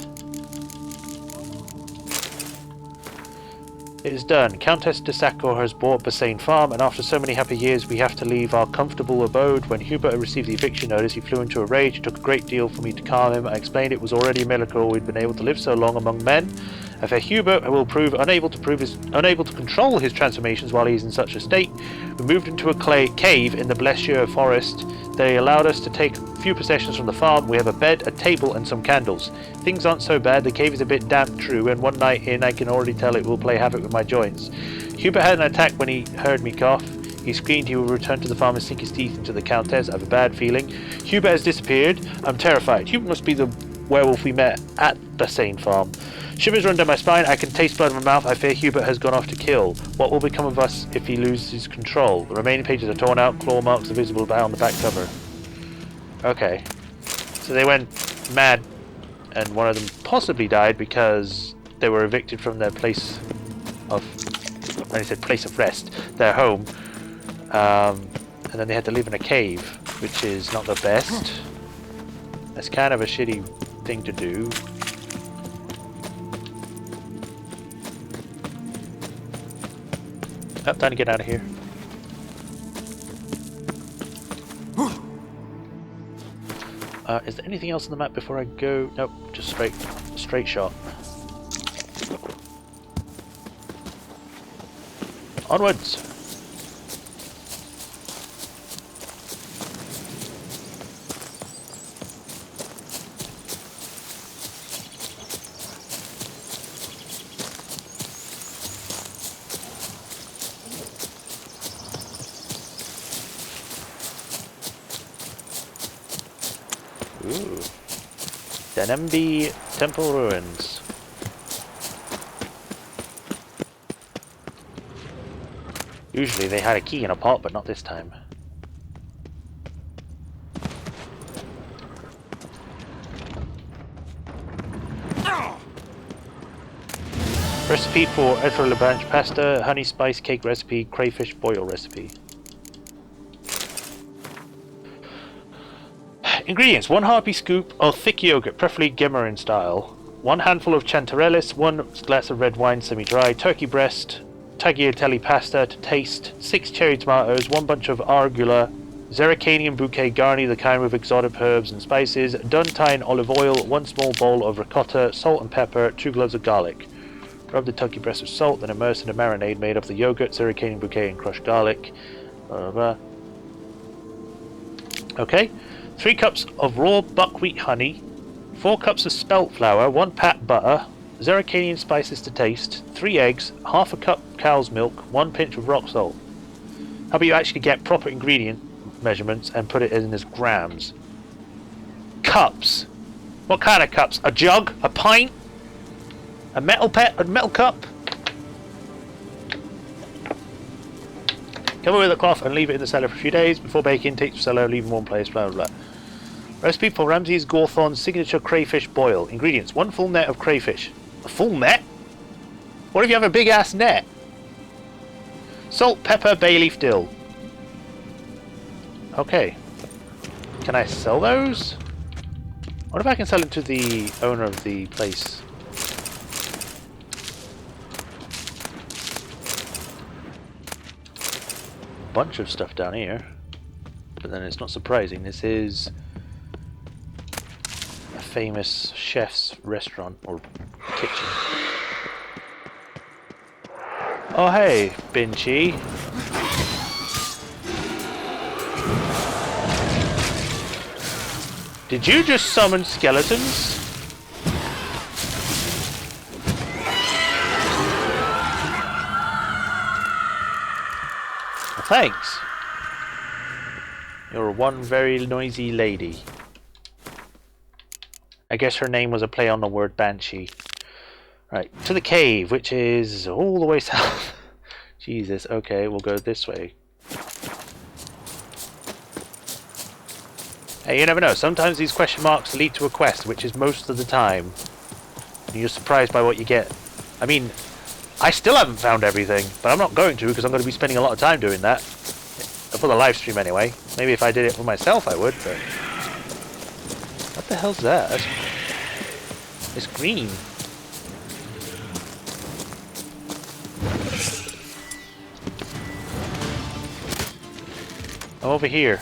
It is done. Countess de Sacor has bought Bassane Farm, and after so many happy years we have to leave our comfortable abode. When Hubert received the eviction notice, he flew into a rage. It took a great deal for me to calm him. I explained it was already a miracle we'd been able to live so long among men. I fear Hubert will prove unable to control his transformations while he is in such a state. We moved into a cave in the Blessieur forest. They allowed us to take a few possessions from the farm. We have a bed, a table, and some candles. Things aren't so bad. The cave is a bit damp, true, and one night in I can already tell it will play havoc with my joints. Hubert had an attack when he heard me cough. He screamed he will return to the farm and sink his teeth into the Countess. I have a bad feeling. Hubert has disappeared. I'm terrified. Hubert must be the werewolf we met at Bassane Farm. Shivers run down my spine. I can taste blood in my mouth. I fear Hubert has gone off to kill. What will become of us if he loses control? The remaining pages are torn out. Claw marks are visible on the back cover. Okay. So they went mad, and one of them possibly died because they were evicted from their place of... I said place of rest. Their home. And then they had to live in a cave, which is not the best. That's kind of a shitty thing to do. Oh, time to get out of here. Is there anything else on the map before I go? Nope, just straight shot. Onwards! Ooh. Denambi Temple Ruins. Usually they had a key in a pot, but not this time. Recipe for Edford Leblanc pasta, honey spice cake recipe, crayfish boil recipe. Ingredients: 1 harpy scoop of thick yogurt, preferably Gemarin style, 1 handful of chanterelles, 1 glass of red wine semi-dry, turkey breast, tagliatelle pasta to taste, 6 cherry tomatoes, 1 bunch of arugula, Zeracanian bouquet garni, the kind with exotic herbs and spices. Duntine olive oil, 1 small bowl of ricotta, salt and pepper, 2 cloves of garlic. Rub the turkey breast with salt, then immerse in a marinade made of the yogurt, Zeracanian bouquet, and crushed garlic. Blah, blah, blah. Okay. 3 cups of raw buckwheat honey, 4 cups of spelt flour, 1 pat butter, Zeracanian spices to taste, 3 eggs, half a cup cow's milk, 1 pinch of rock salt. How about you actually get proper ingredient measurements and put it in as grams? Cups. What kind of cups? A jug? A pint? A metal cup? Cover with a cloth and leave it in the cellar for a few days. Before baking, take the cellar, leave in one place, blah blah blah. Recipe for Ramsay's Gawthorne's signature crayfish boil. Ingredients: 1 full net of crayfish. A full net? What if you have a big ass net? Salt, pepper, bay leaf, dill. Okay. Can I sell those? What if I can sell it to the owner of the place? Bunch of stuff down here. But then it's not surprising. This is a famous chef's restaurant or kitchen. Oh hey, Binchy. Did you just summon skeletons? Well, thanks. You're one very noisy lady. I guess her name was a play on the word banshee. Right, to the cave, which is all the way south. Jesus, okay, we'll go this way. Hey, you never know. Sometimes these question marks lead to a quest, which is most of the time. And you're surprised by what you get. I mean, I still haven't found everything, but I'm not going to because I'm going to be spending a lot of time doing that. For the live stream anyway. Maybe if I did it for myself I would, but... What the hell's that? It's green. I'm over here.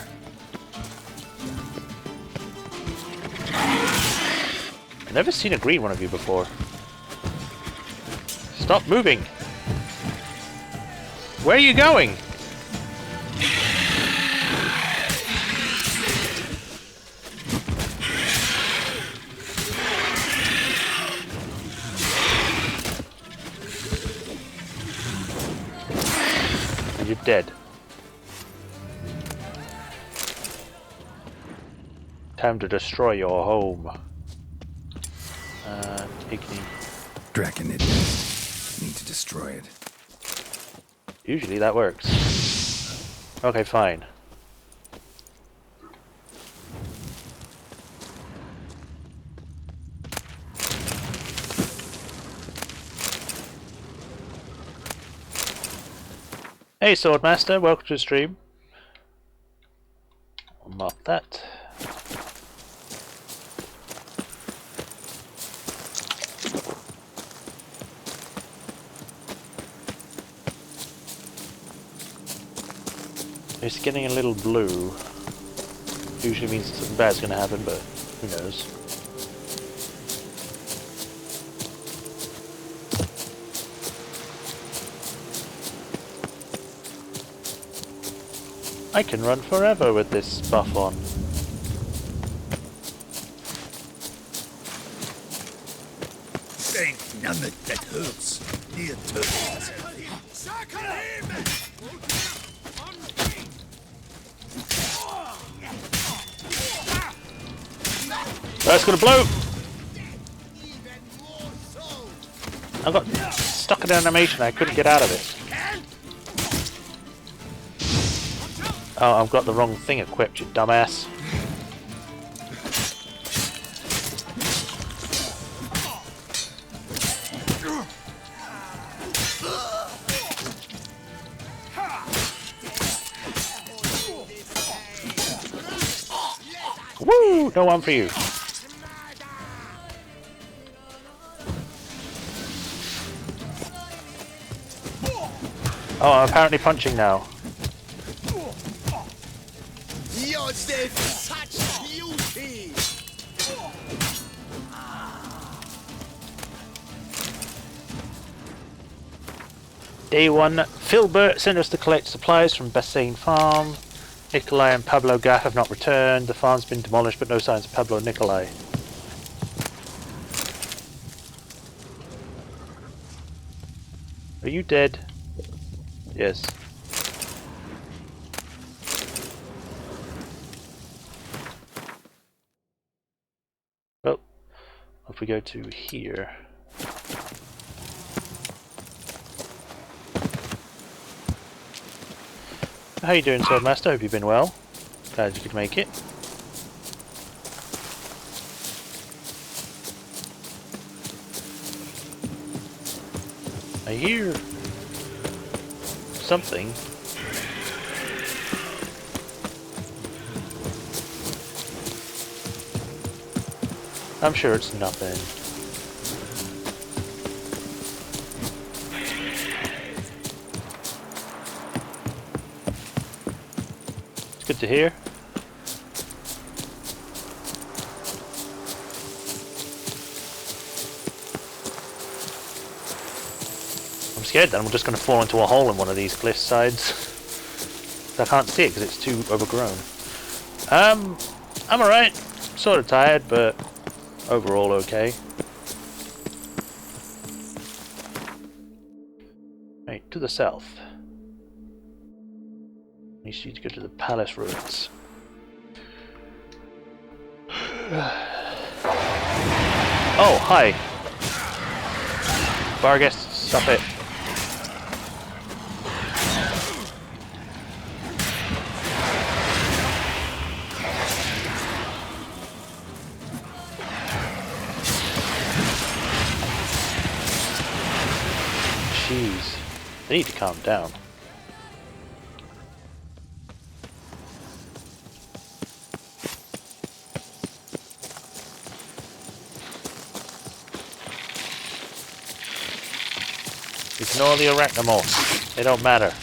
I've never seen a green one of you before. Stop moving! Where are you going? And you're dead. Time to destroy your home. Igni. Draconid. Need to destroy it. Usually that works. Okay, fine. Hey Swordmaster, welcome to the stream. I'll mark that. It's getting a little blue. Usually means something bad's gonna happen, but who knows. I can run forever with this buff on. Ain't none that hurts. Near turtles. Circle him! That's gonna blow! I got stuck in an animation, I couldn't get out of it. Oh, I've got the wrong thing equipped, you dumbass. Woo! No one for you. Oh, I'm apparently punching now. Was there such beauty? Day 1. Filbert sent us to collect supplies from Bassane Farm. Nikolai and Pablo Gaff have not returned. The farm's been demolished, but no signs of Pablo and Nikolai. Are you dead? Yes. Well, if we go to here. How you doing, Swordmaster? Hope you've been well. Glad you could make it. I hear something. I'm sure it's nothing. It's good to hear. I'm scared that I'm just going to fall into a hole in one of these cliff sides. I can't see it because it's too overgrown. I'm alright. Sort of tired, but overall okay. Right, to the south. We need to go to the palace ruins. Oh, hi. Vargas, stop it. Jeez, they need to calm down. Ignore the arachnomorphs. They don't matter.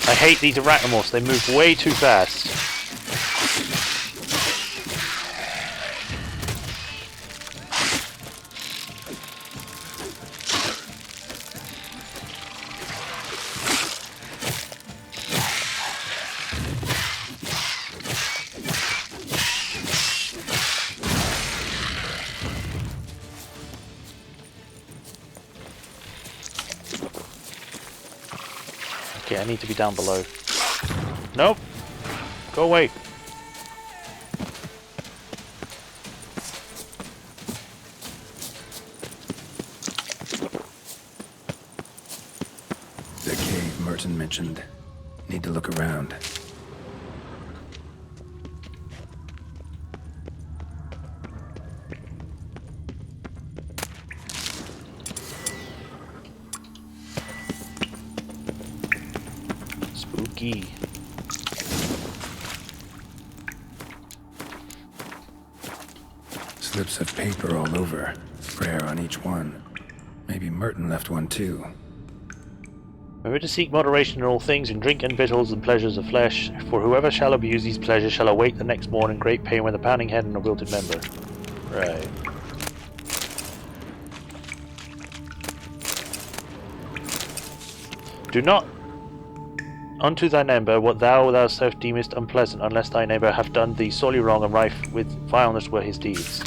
I hate these arachnomorphs, they move way too fast. Okay, I need to be down below. Nope! Go away! The cave Merton mentioned. Need to look around. Spooky. Slips of paper all over. Prayer on each one. Maybe Merton left one too. Remember to seek moderation in all things, in drink and victuals and pleasures of flesh, for whoever shall abuse these pleasures shall awake the next morning great pain with a pounding head and a wilted member. Right. Do not unto thy neighbour what thou thyself deemest unpleasant, unless thy neighbour have done thee sorely wrong and rife with vileness were his deeds.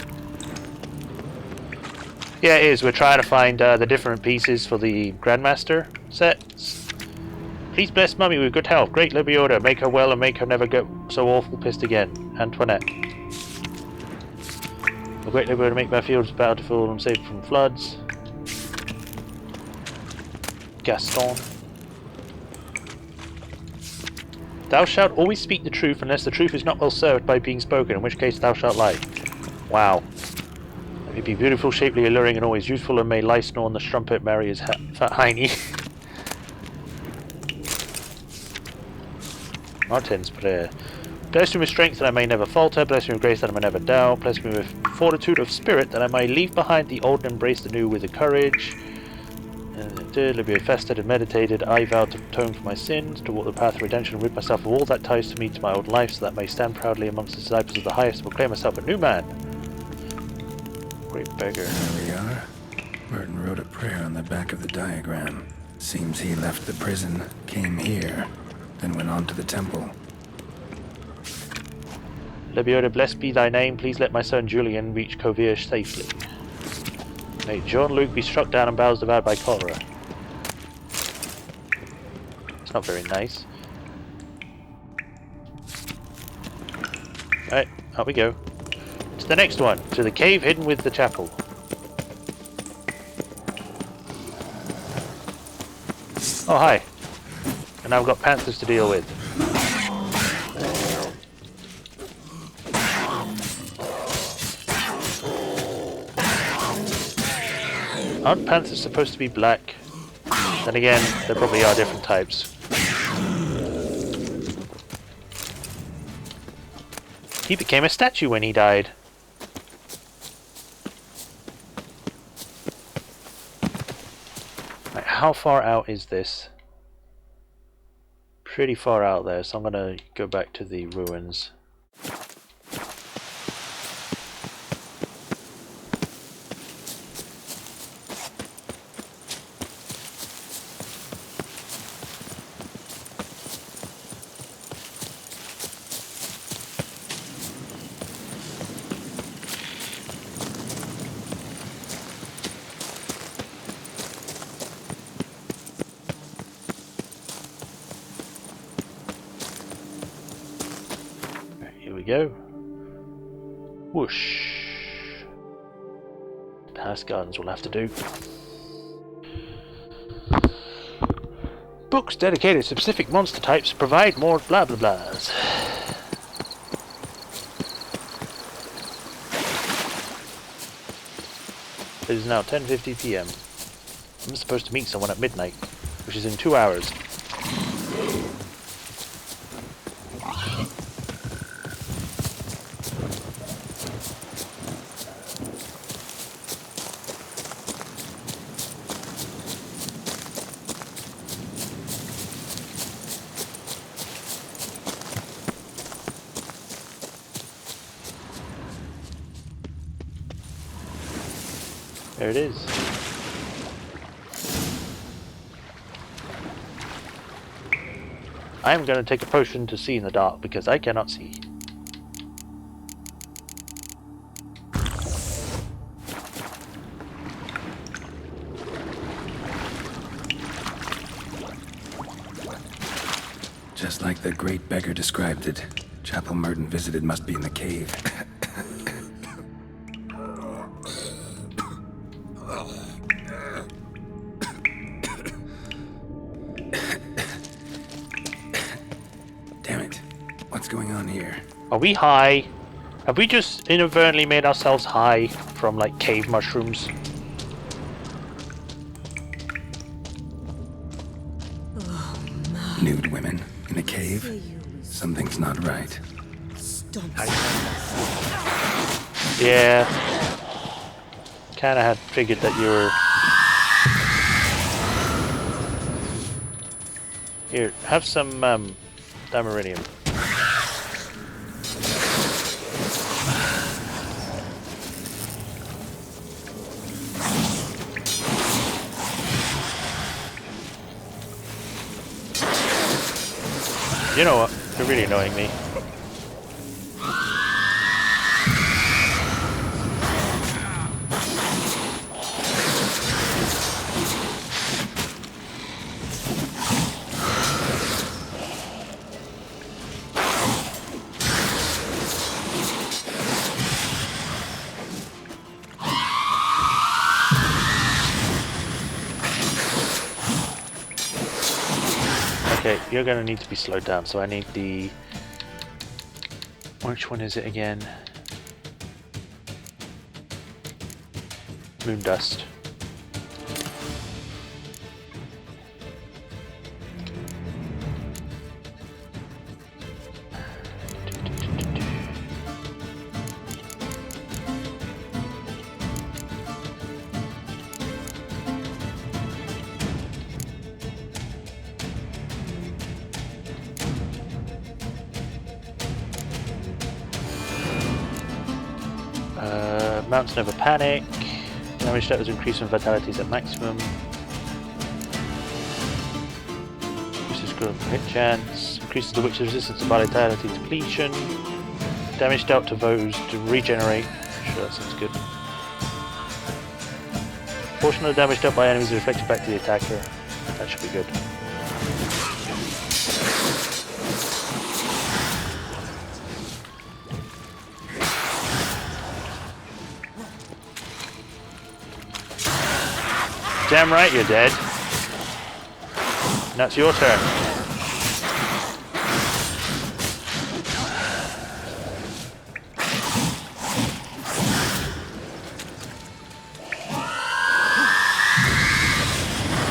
Yeah, it is. We're trying to find the different pieces for the Grandmaster sets. Please bless Mummy with good health, great Libioda, make her well and make her never get so awful pissed again. Antoinette. A great Libioda, make my fields bountiful and safe from floods. Thou shalt always speak the truth unless the truth is not well served by being spoken, in which case thou shalt lie. Wow. Let me be beautiful, shapely, alluring, and always useful, and may lie snore on the strumpet, marry his fat hiney. Martin's prayer. Bless me with strength that I may never falter, bless me with grace that I may never doubt, bless me with fortitude of spirit that I may leave behind the old and embrace the new with the courage. Let me be fasted and meditated. I vow to atone for my sins, to walk the path of redemption, and rid myself of all that ties to me to my old life, so that I may stand proudly amongst the disciples of the highest and proclaim myself a new man. Great beggar. There we are. Merton wrote a prayer on the back of the diagram. Seems he left the prison, came here, then went on to the temple. Lebioda, blessed be thy name. Please let my son Julian reach Kovir safely. May Jean-Luc be struck down and bowels devoured by cholera. It's not very nice. Right, out we go. To the next one, to the cave hidden with the chapel. Oh, hi. And I've got panthers to deal with. Aren't panthers supposed to be black? Then again, there probably are different types. He became a statue when he died. Right, how far out is this? Pretty far out there, so I'm gonna go back to the ruins. Go. Whoosh. Past gardens will have to do. Books dedicated to specific monster types provide more blah blah blahs. It is now 10:50 p.m. I'm supposed to meet someone at midnight, which is in 2 hours. There it is. I am going to take a potion to see in the dark because I cannot see. Just like the great beggar described it, chapel Merton visited must be in the cave. Are we high? Have we just inadvertently made ourselves high from like cave mushrooms? Nude women in a cave? Something's not right. Yeah. Kinda had figured that you were... Here, have some Damarinium. You know what? You're really annoying me. Okay, you're gonna need to be slowed down, so I need the... Which one is it again? Moon dust. Mounts never panic. Damage that was increased when vitality is at maximum. Increases growth hit chance. Increases the witch's resistance to vitality depletion. Damage dealt to foes to regenerate. Sure, that sounds good. Portion of the damage dealt by enemies is reflected back to the attacker. That should be good. Damn right you're dead. Now it's your turn.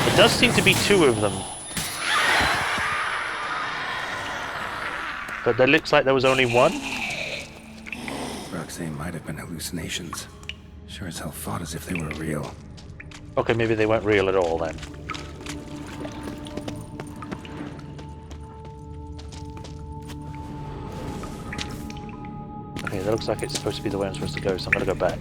There does seem to be two of them. But there looks like there was only one. Roxane might have been hallucinations. Sure as hell fought as if they were real. Okay, maybe they weren't real at all then. Okay, that looks like it's supposed to be the way I'm supposed to go, so I'm gonna go back.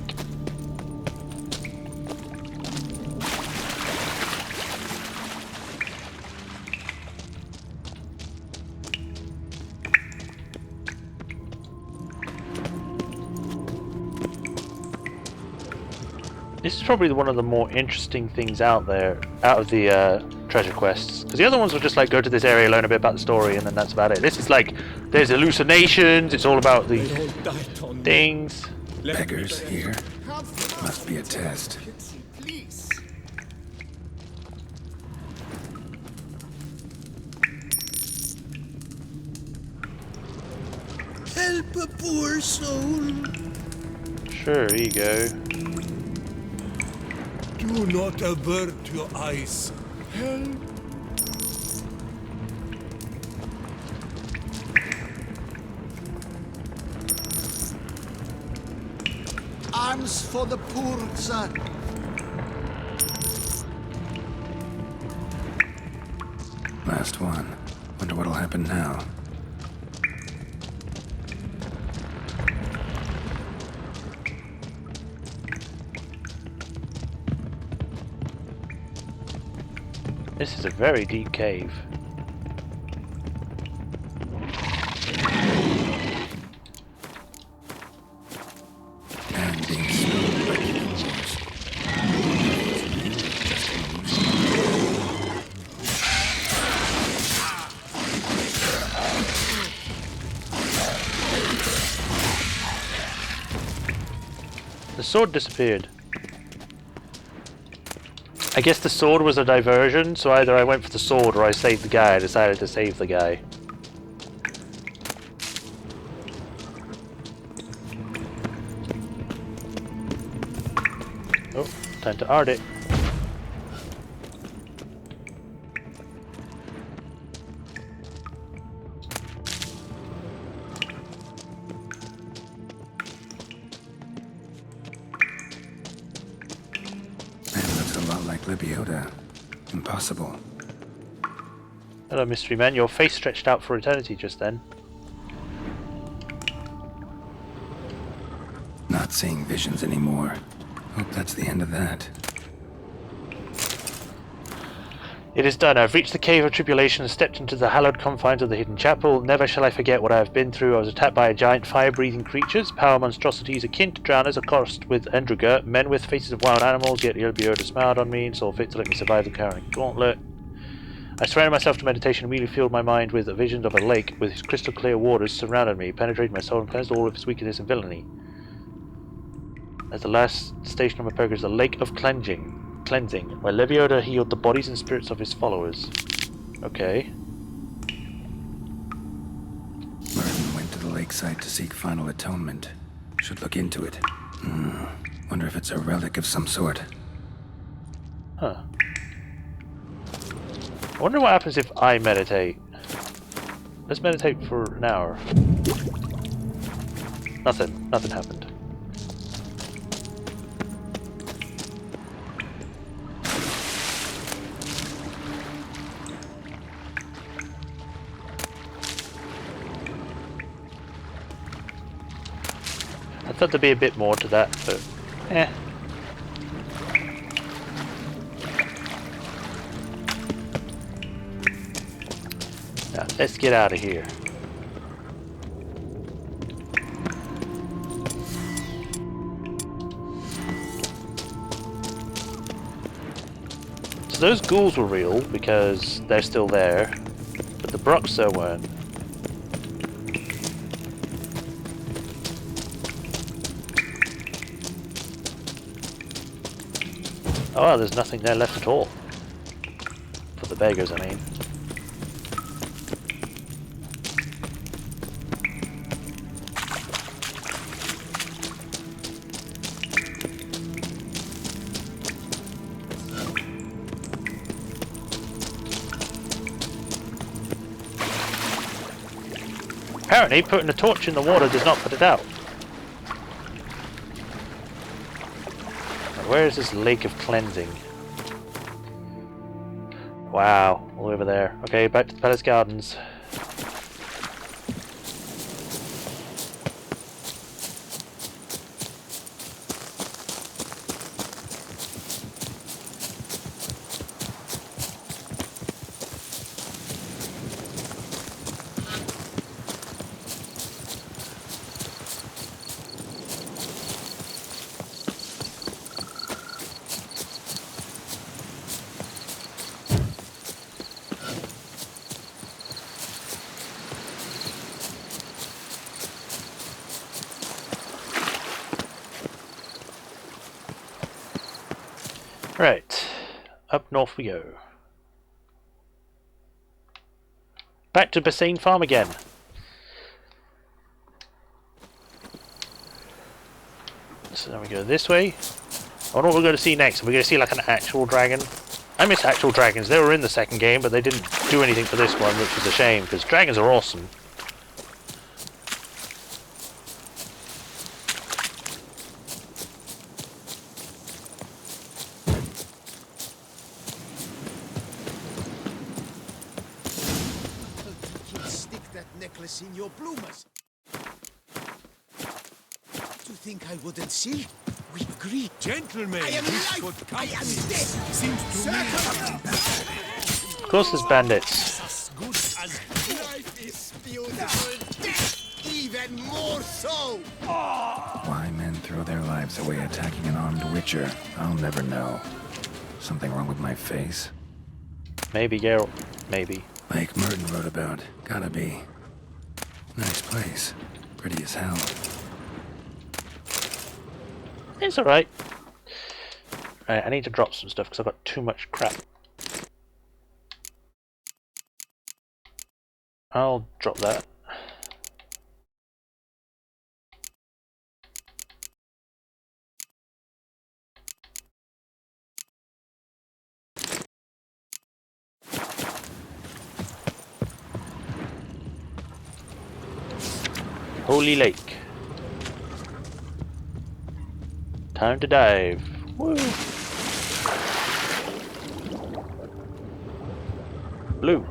This is probably one of the more interesting things out there, out of the treasure quests. Because the other ones were just like, go to this area, learn a bit about the story, and then that's about it. This is like, there's hallucinations, it's all about the things. Beggars here. Must be a test. Help a poor soul. Sure, here you go. Do not avert your eyes. Help. Arms for the poor, sir. Last one. Wonder what'll happen now. This is a very deep cave. And being slowed by evildoers. The sword disappeared. I guess the sword was a diversion, so either I went for the sword or I saved the guy. I decided to save the guy. Oh, time to art it. Libioda. Impossible. Hello, mystery man. Your face stretched out for eternity just then. Not seeing visions anymore. Hope that's the end of that. It is done. I've reached the Cave of Tribulation and stepped into the hallowed confines of the Hidden Chapel. Never shall I forget what I have been through. I was attacked by giant fire-breathing creatures, power monstrosities akin to drowners, accursed with Endruger, men with faces of wild animals, yet Ilbioda smiled on me and saw fit to let me survive the carrying gauntlet. I surrendered myself to meditation and immediately filled my mind with visions of a lake with its crystal clear waters surrounded me, penetrated my soul and cleansed all of its wickedness and villainy. As the last station of my pilgrimage, the Lake of Cleansing, where Lebioda healed the bodies and spirits of his followers. Okay. to the lakeside to seek final atonement. Should look into it. Wonder if it's a relic of some sort. Huh. I wonder what happens if I meditate. Let's meditate for an hour. Nothing happened. I thought there'd be a bit more to that, but eh. Now, let's get out of here. So those ghouls were real because they're still there, but the Bruxa weren't. Oh, there's nothing there left at all. For the beggars, I mean. Apparently, putting a torch in the water does not put it out. Where is this lake of cleansing? Wow, all over there. Okay, back to the Palace Gardens. Right, up north we go. Back to Bassane Farm again. So now we go this way. I wonder what we're going to see next. We're going to see like an actual dragon. I miss actual dragons. They were in the second game, but they didn't do anything for this one, which is a shame, because dragons are awesome. In your bloomers. To think I wouldn't see? We agreed. Gentlemen, I am this life. good I am company death. seems to me Of course there's bandits. as good as Life is beautiful. Death even more so. Why men throw their lives away attacking an armed witcher, I'll never know. Something wrong with my face? Maybe, Geralt. Maybe. Lake Merton wrote about. Gotta be. Nice place. Pretty as hell. It's alright. Right, I need to drop some stuff because I've got too much crap. I'll drop that. Holy Lake. Time to dive. Woo! Blue.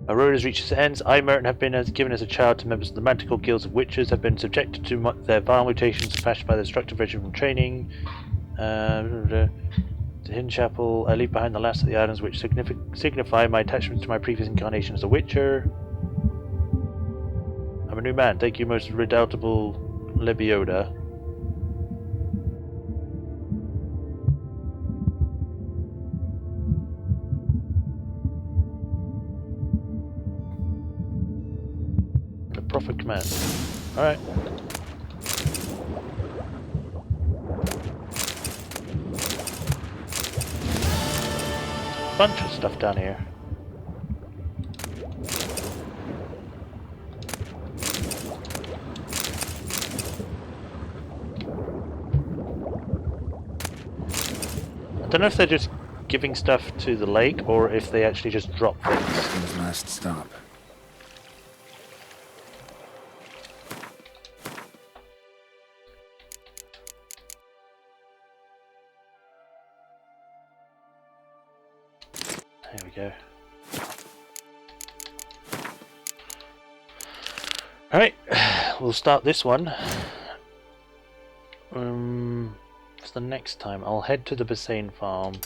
My road has reached its ends. I, Merton, have been given as a child to members of the magical guilds of witches, have been subjected to their vile mutations fashioned by the destructive regime from training. To Hidden Chapel, I leave behind the last of the items which signify my attachment to my previous incarnation as a witcher. I'm a new man. Thank you, most redoubtable Lebioda. The Prophet commands. Alright. bunch of stuff down here. I don't know if they're just giving stuff to the lake or if they actually just drop things. His last stop. There we go. Alright, we'll start this one. What's the next time? I'll head to the Bassane farm.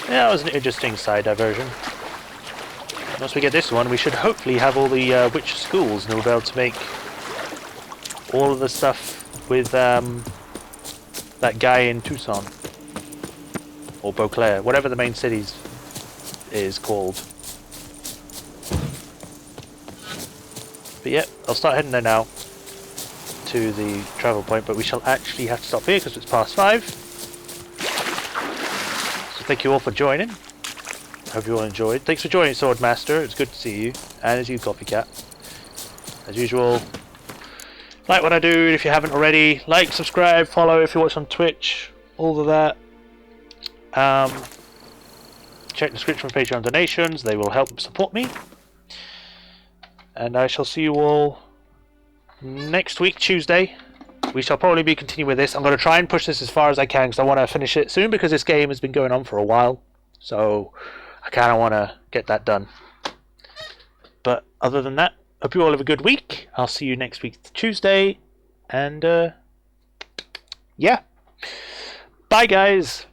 Yeah, that was an interesting side diversion. Once we get this one, we should hopefully have all the witch schools, and we'll be able to make all of the stuff with that guy in Tucson. Or Beauclair, whatever the main city is called. But yeah, I'll start heading there now to the travel point, but we shall actually have to stop here because it's past 5. So thank you all for joining. Hope you all enjoyed. Thanks for joining, Swordmaster. It's good to see you. And as you, Copycat. As usual, like what I do if you haven't already. Like, subscribe, follow if you watch on Twitch. All of that. Check the description for Patreon donations. They will help support me. And I shall see you all next week, Tuesday. We shall probably be continuing with this. I'm going to try and push this as far as I can because I want to finish it soon because this game has been going on for a while. So I kind of want to get that done. But other than that, hope you all have a good week. I'll see you next week, Tuesday. And yeah. Bye, guys.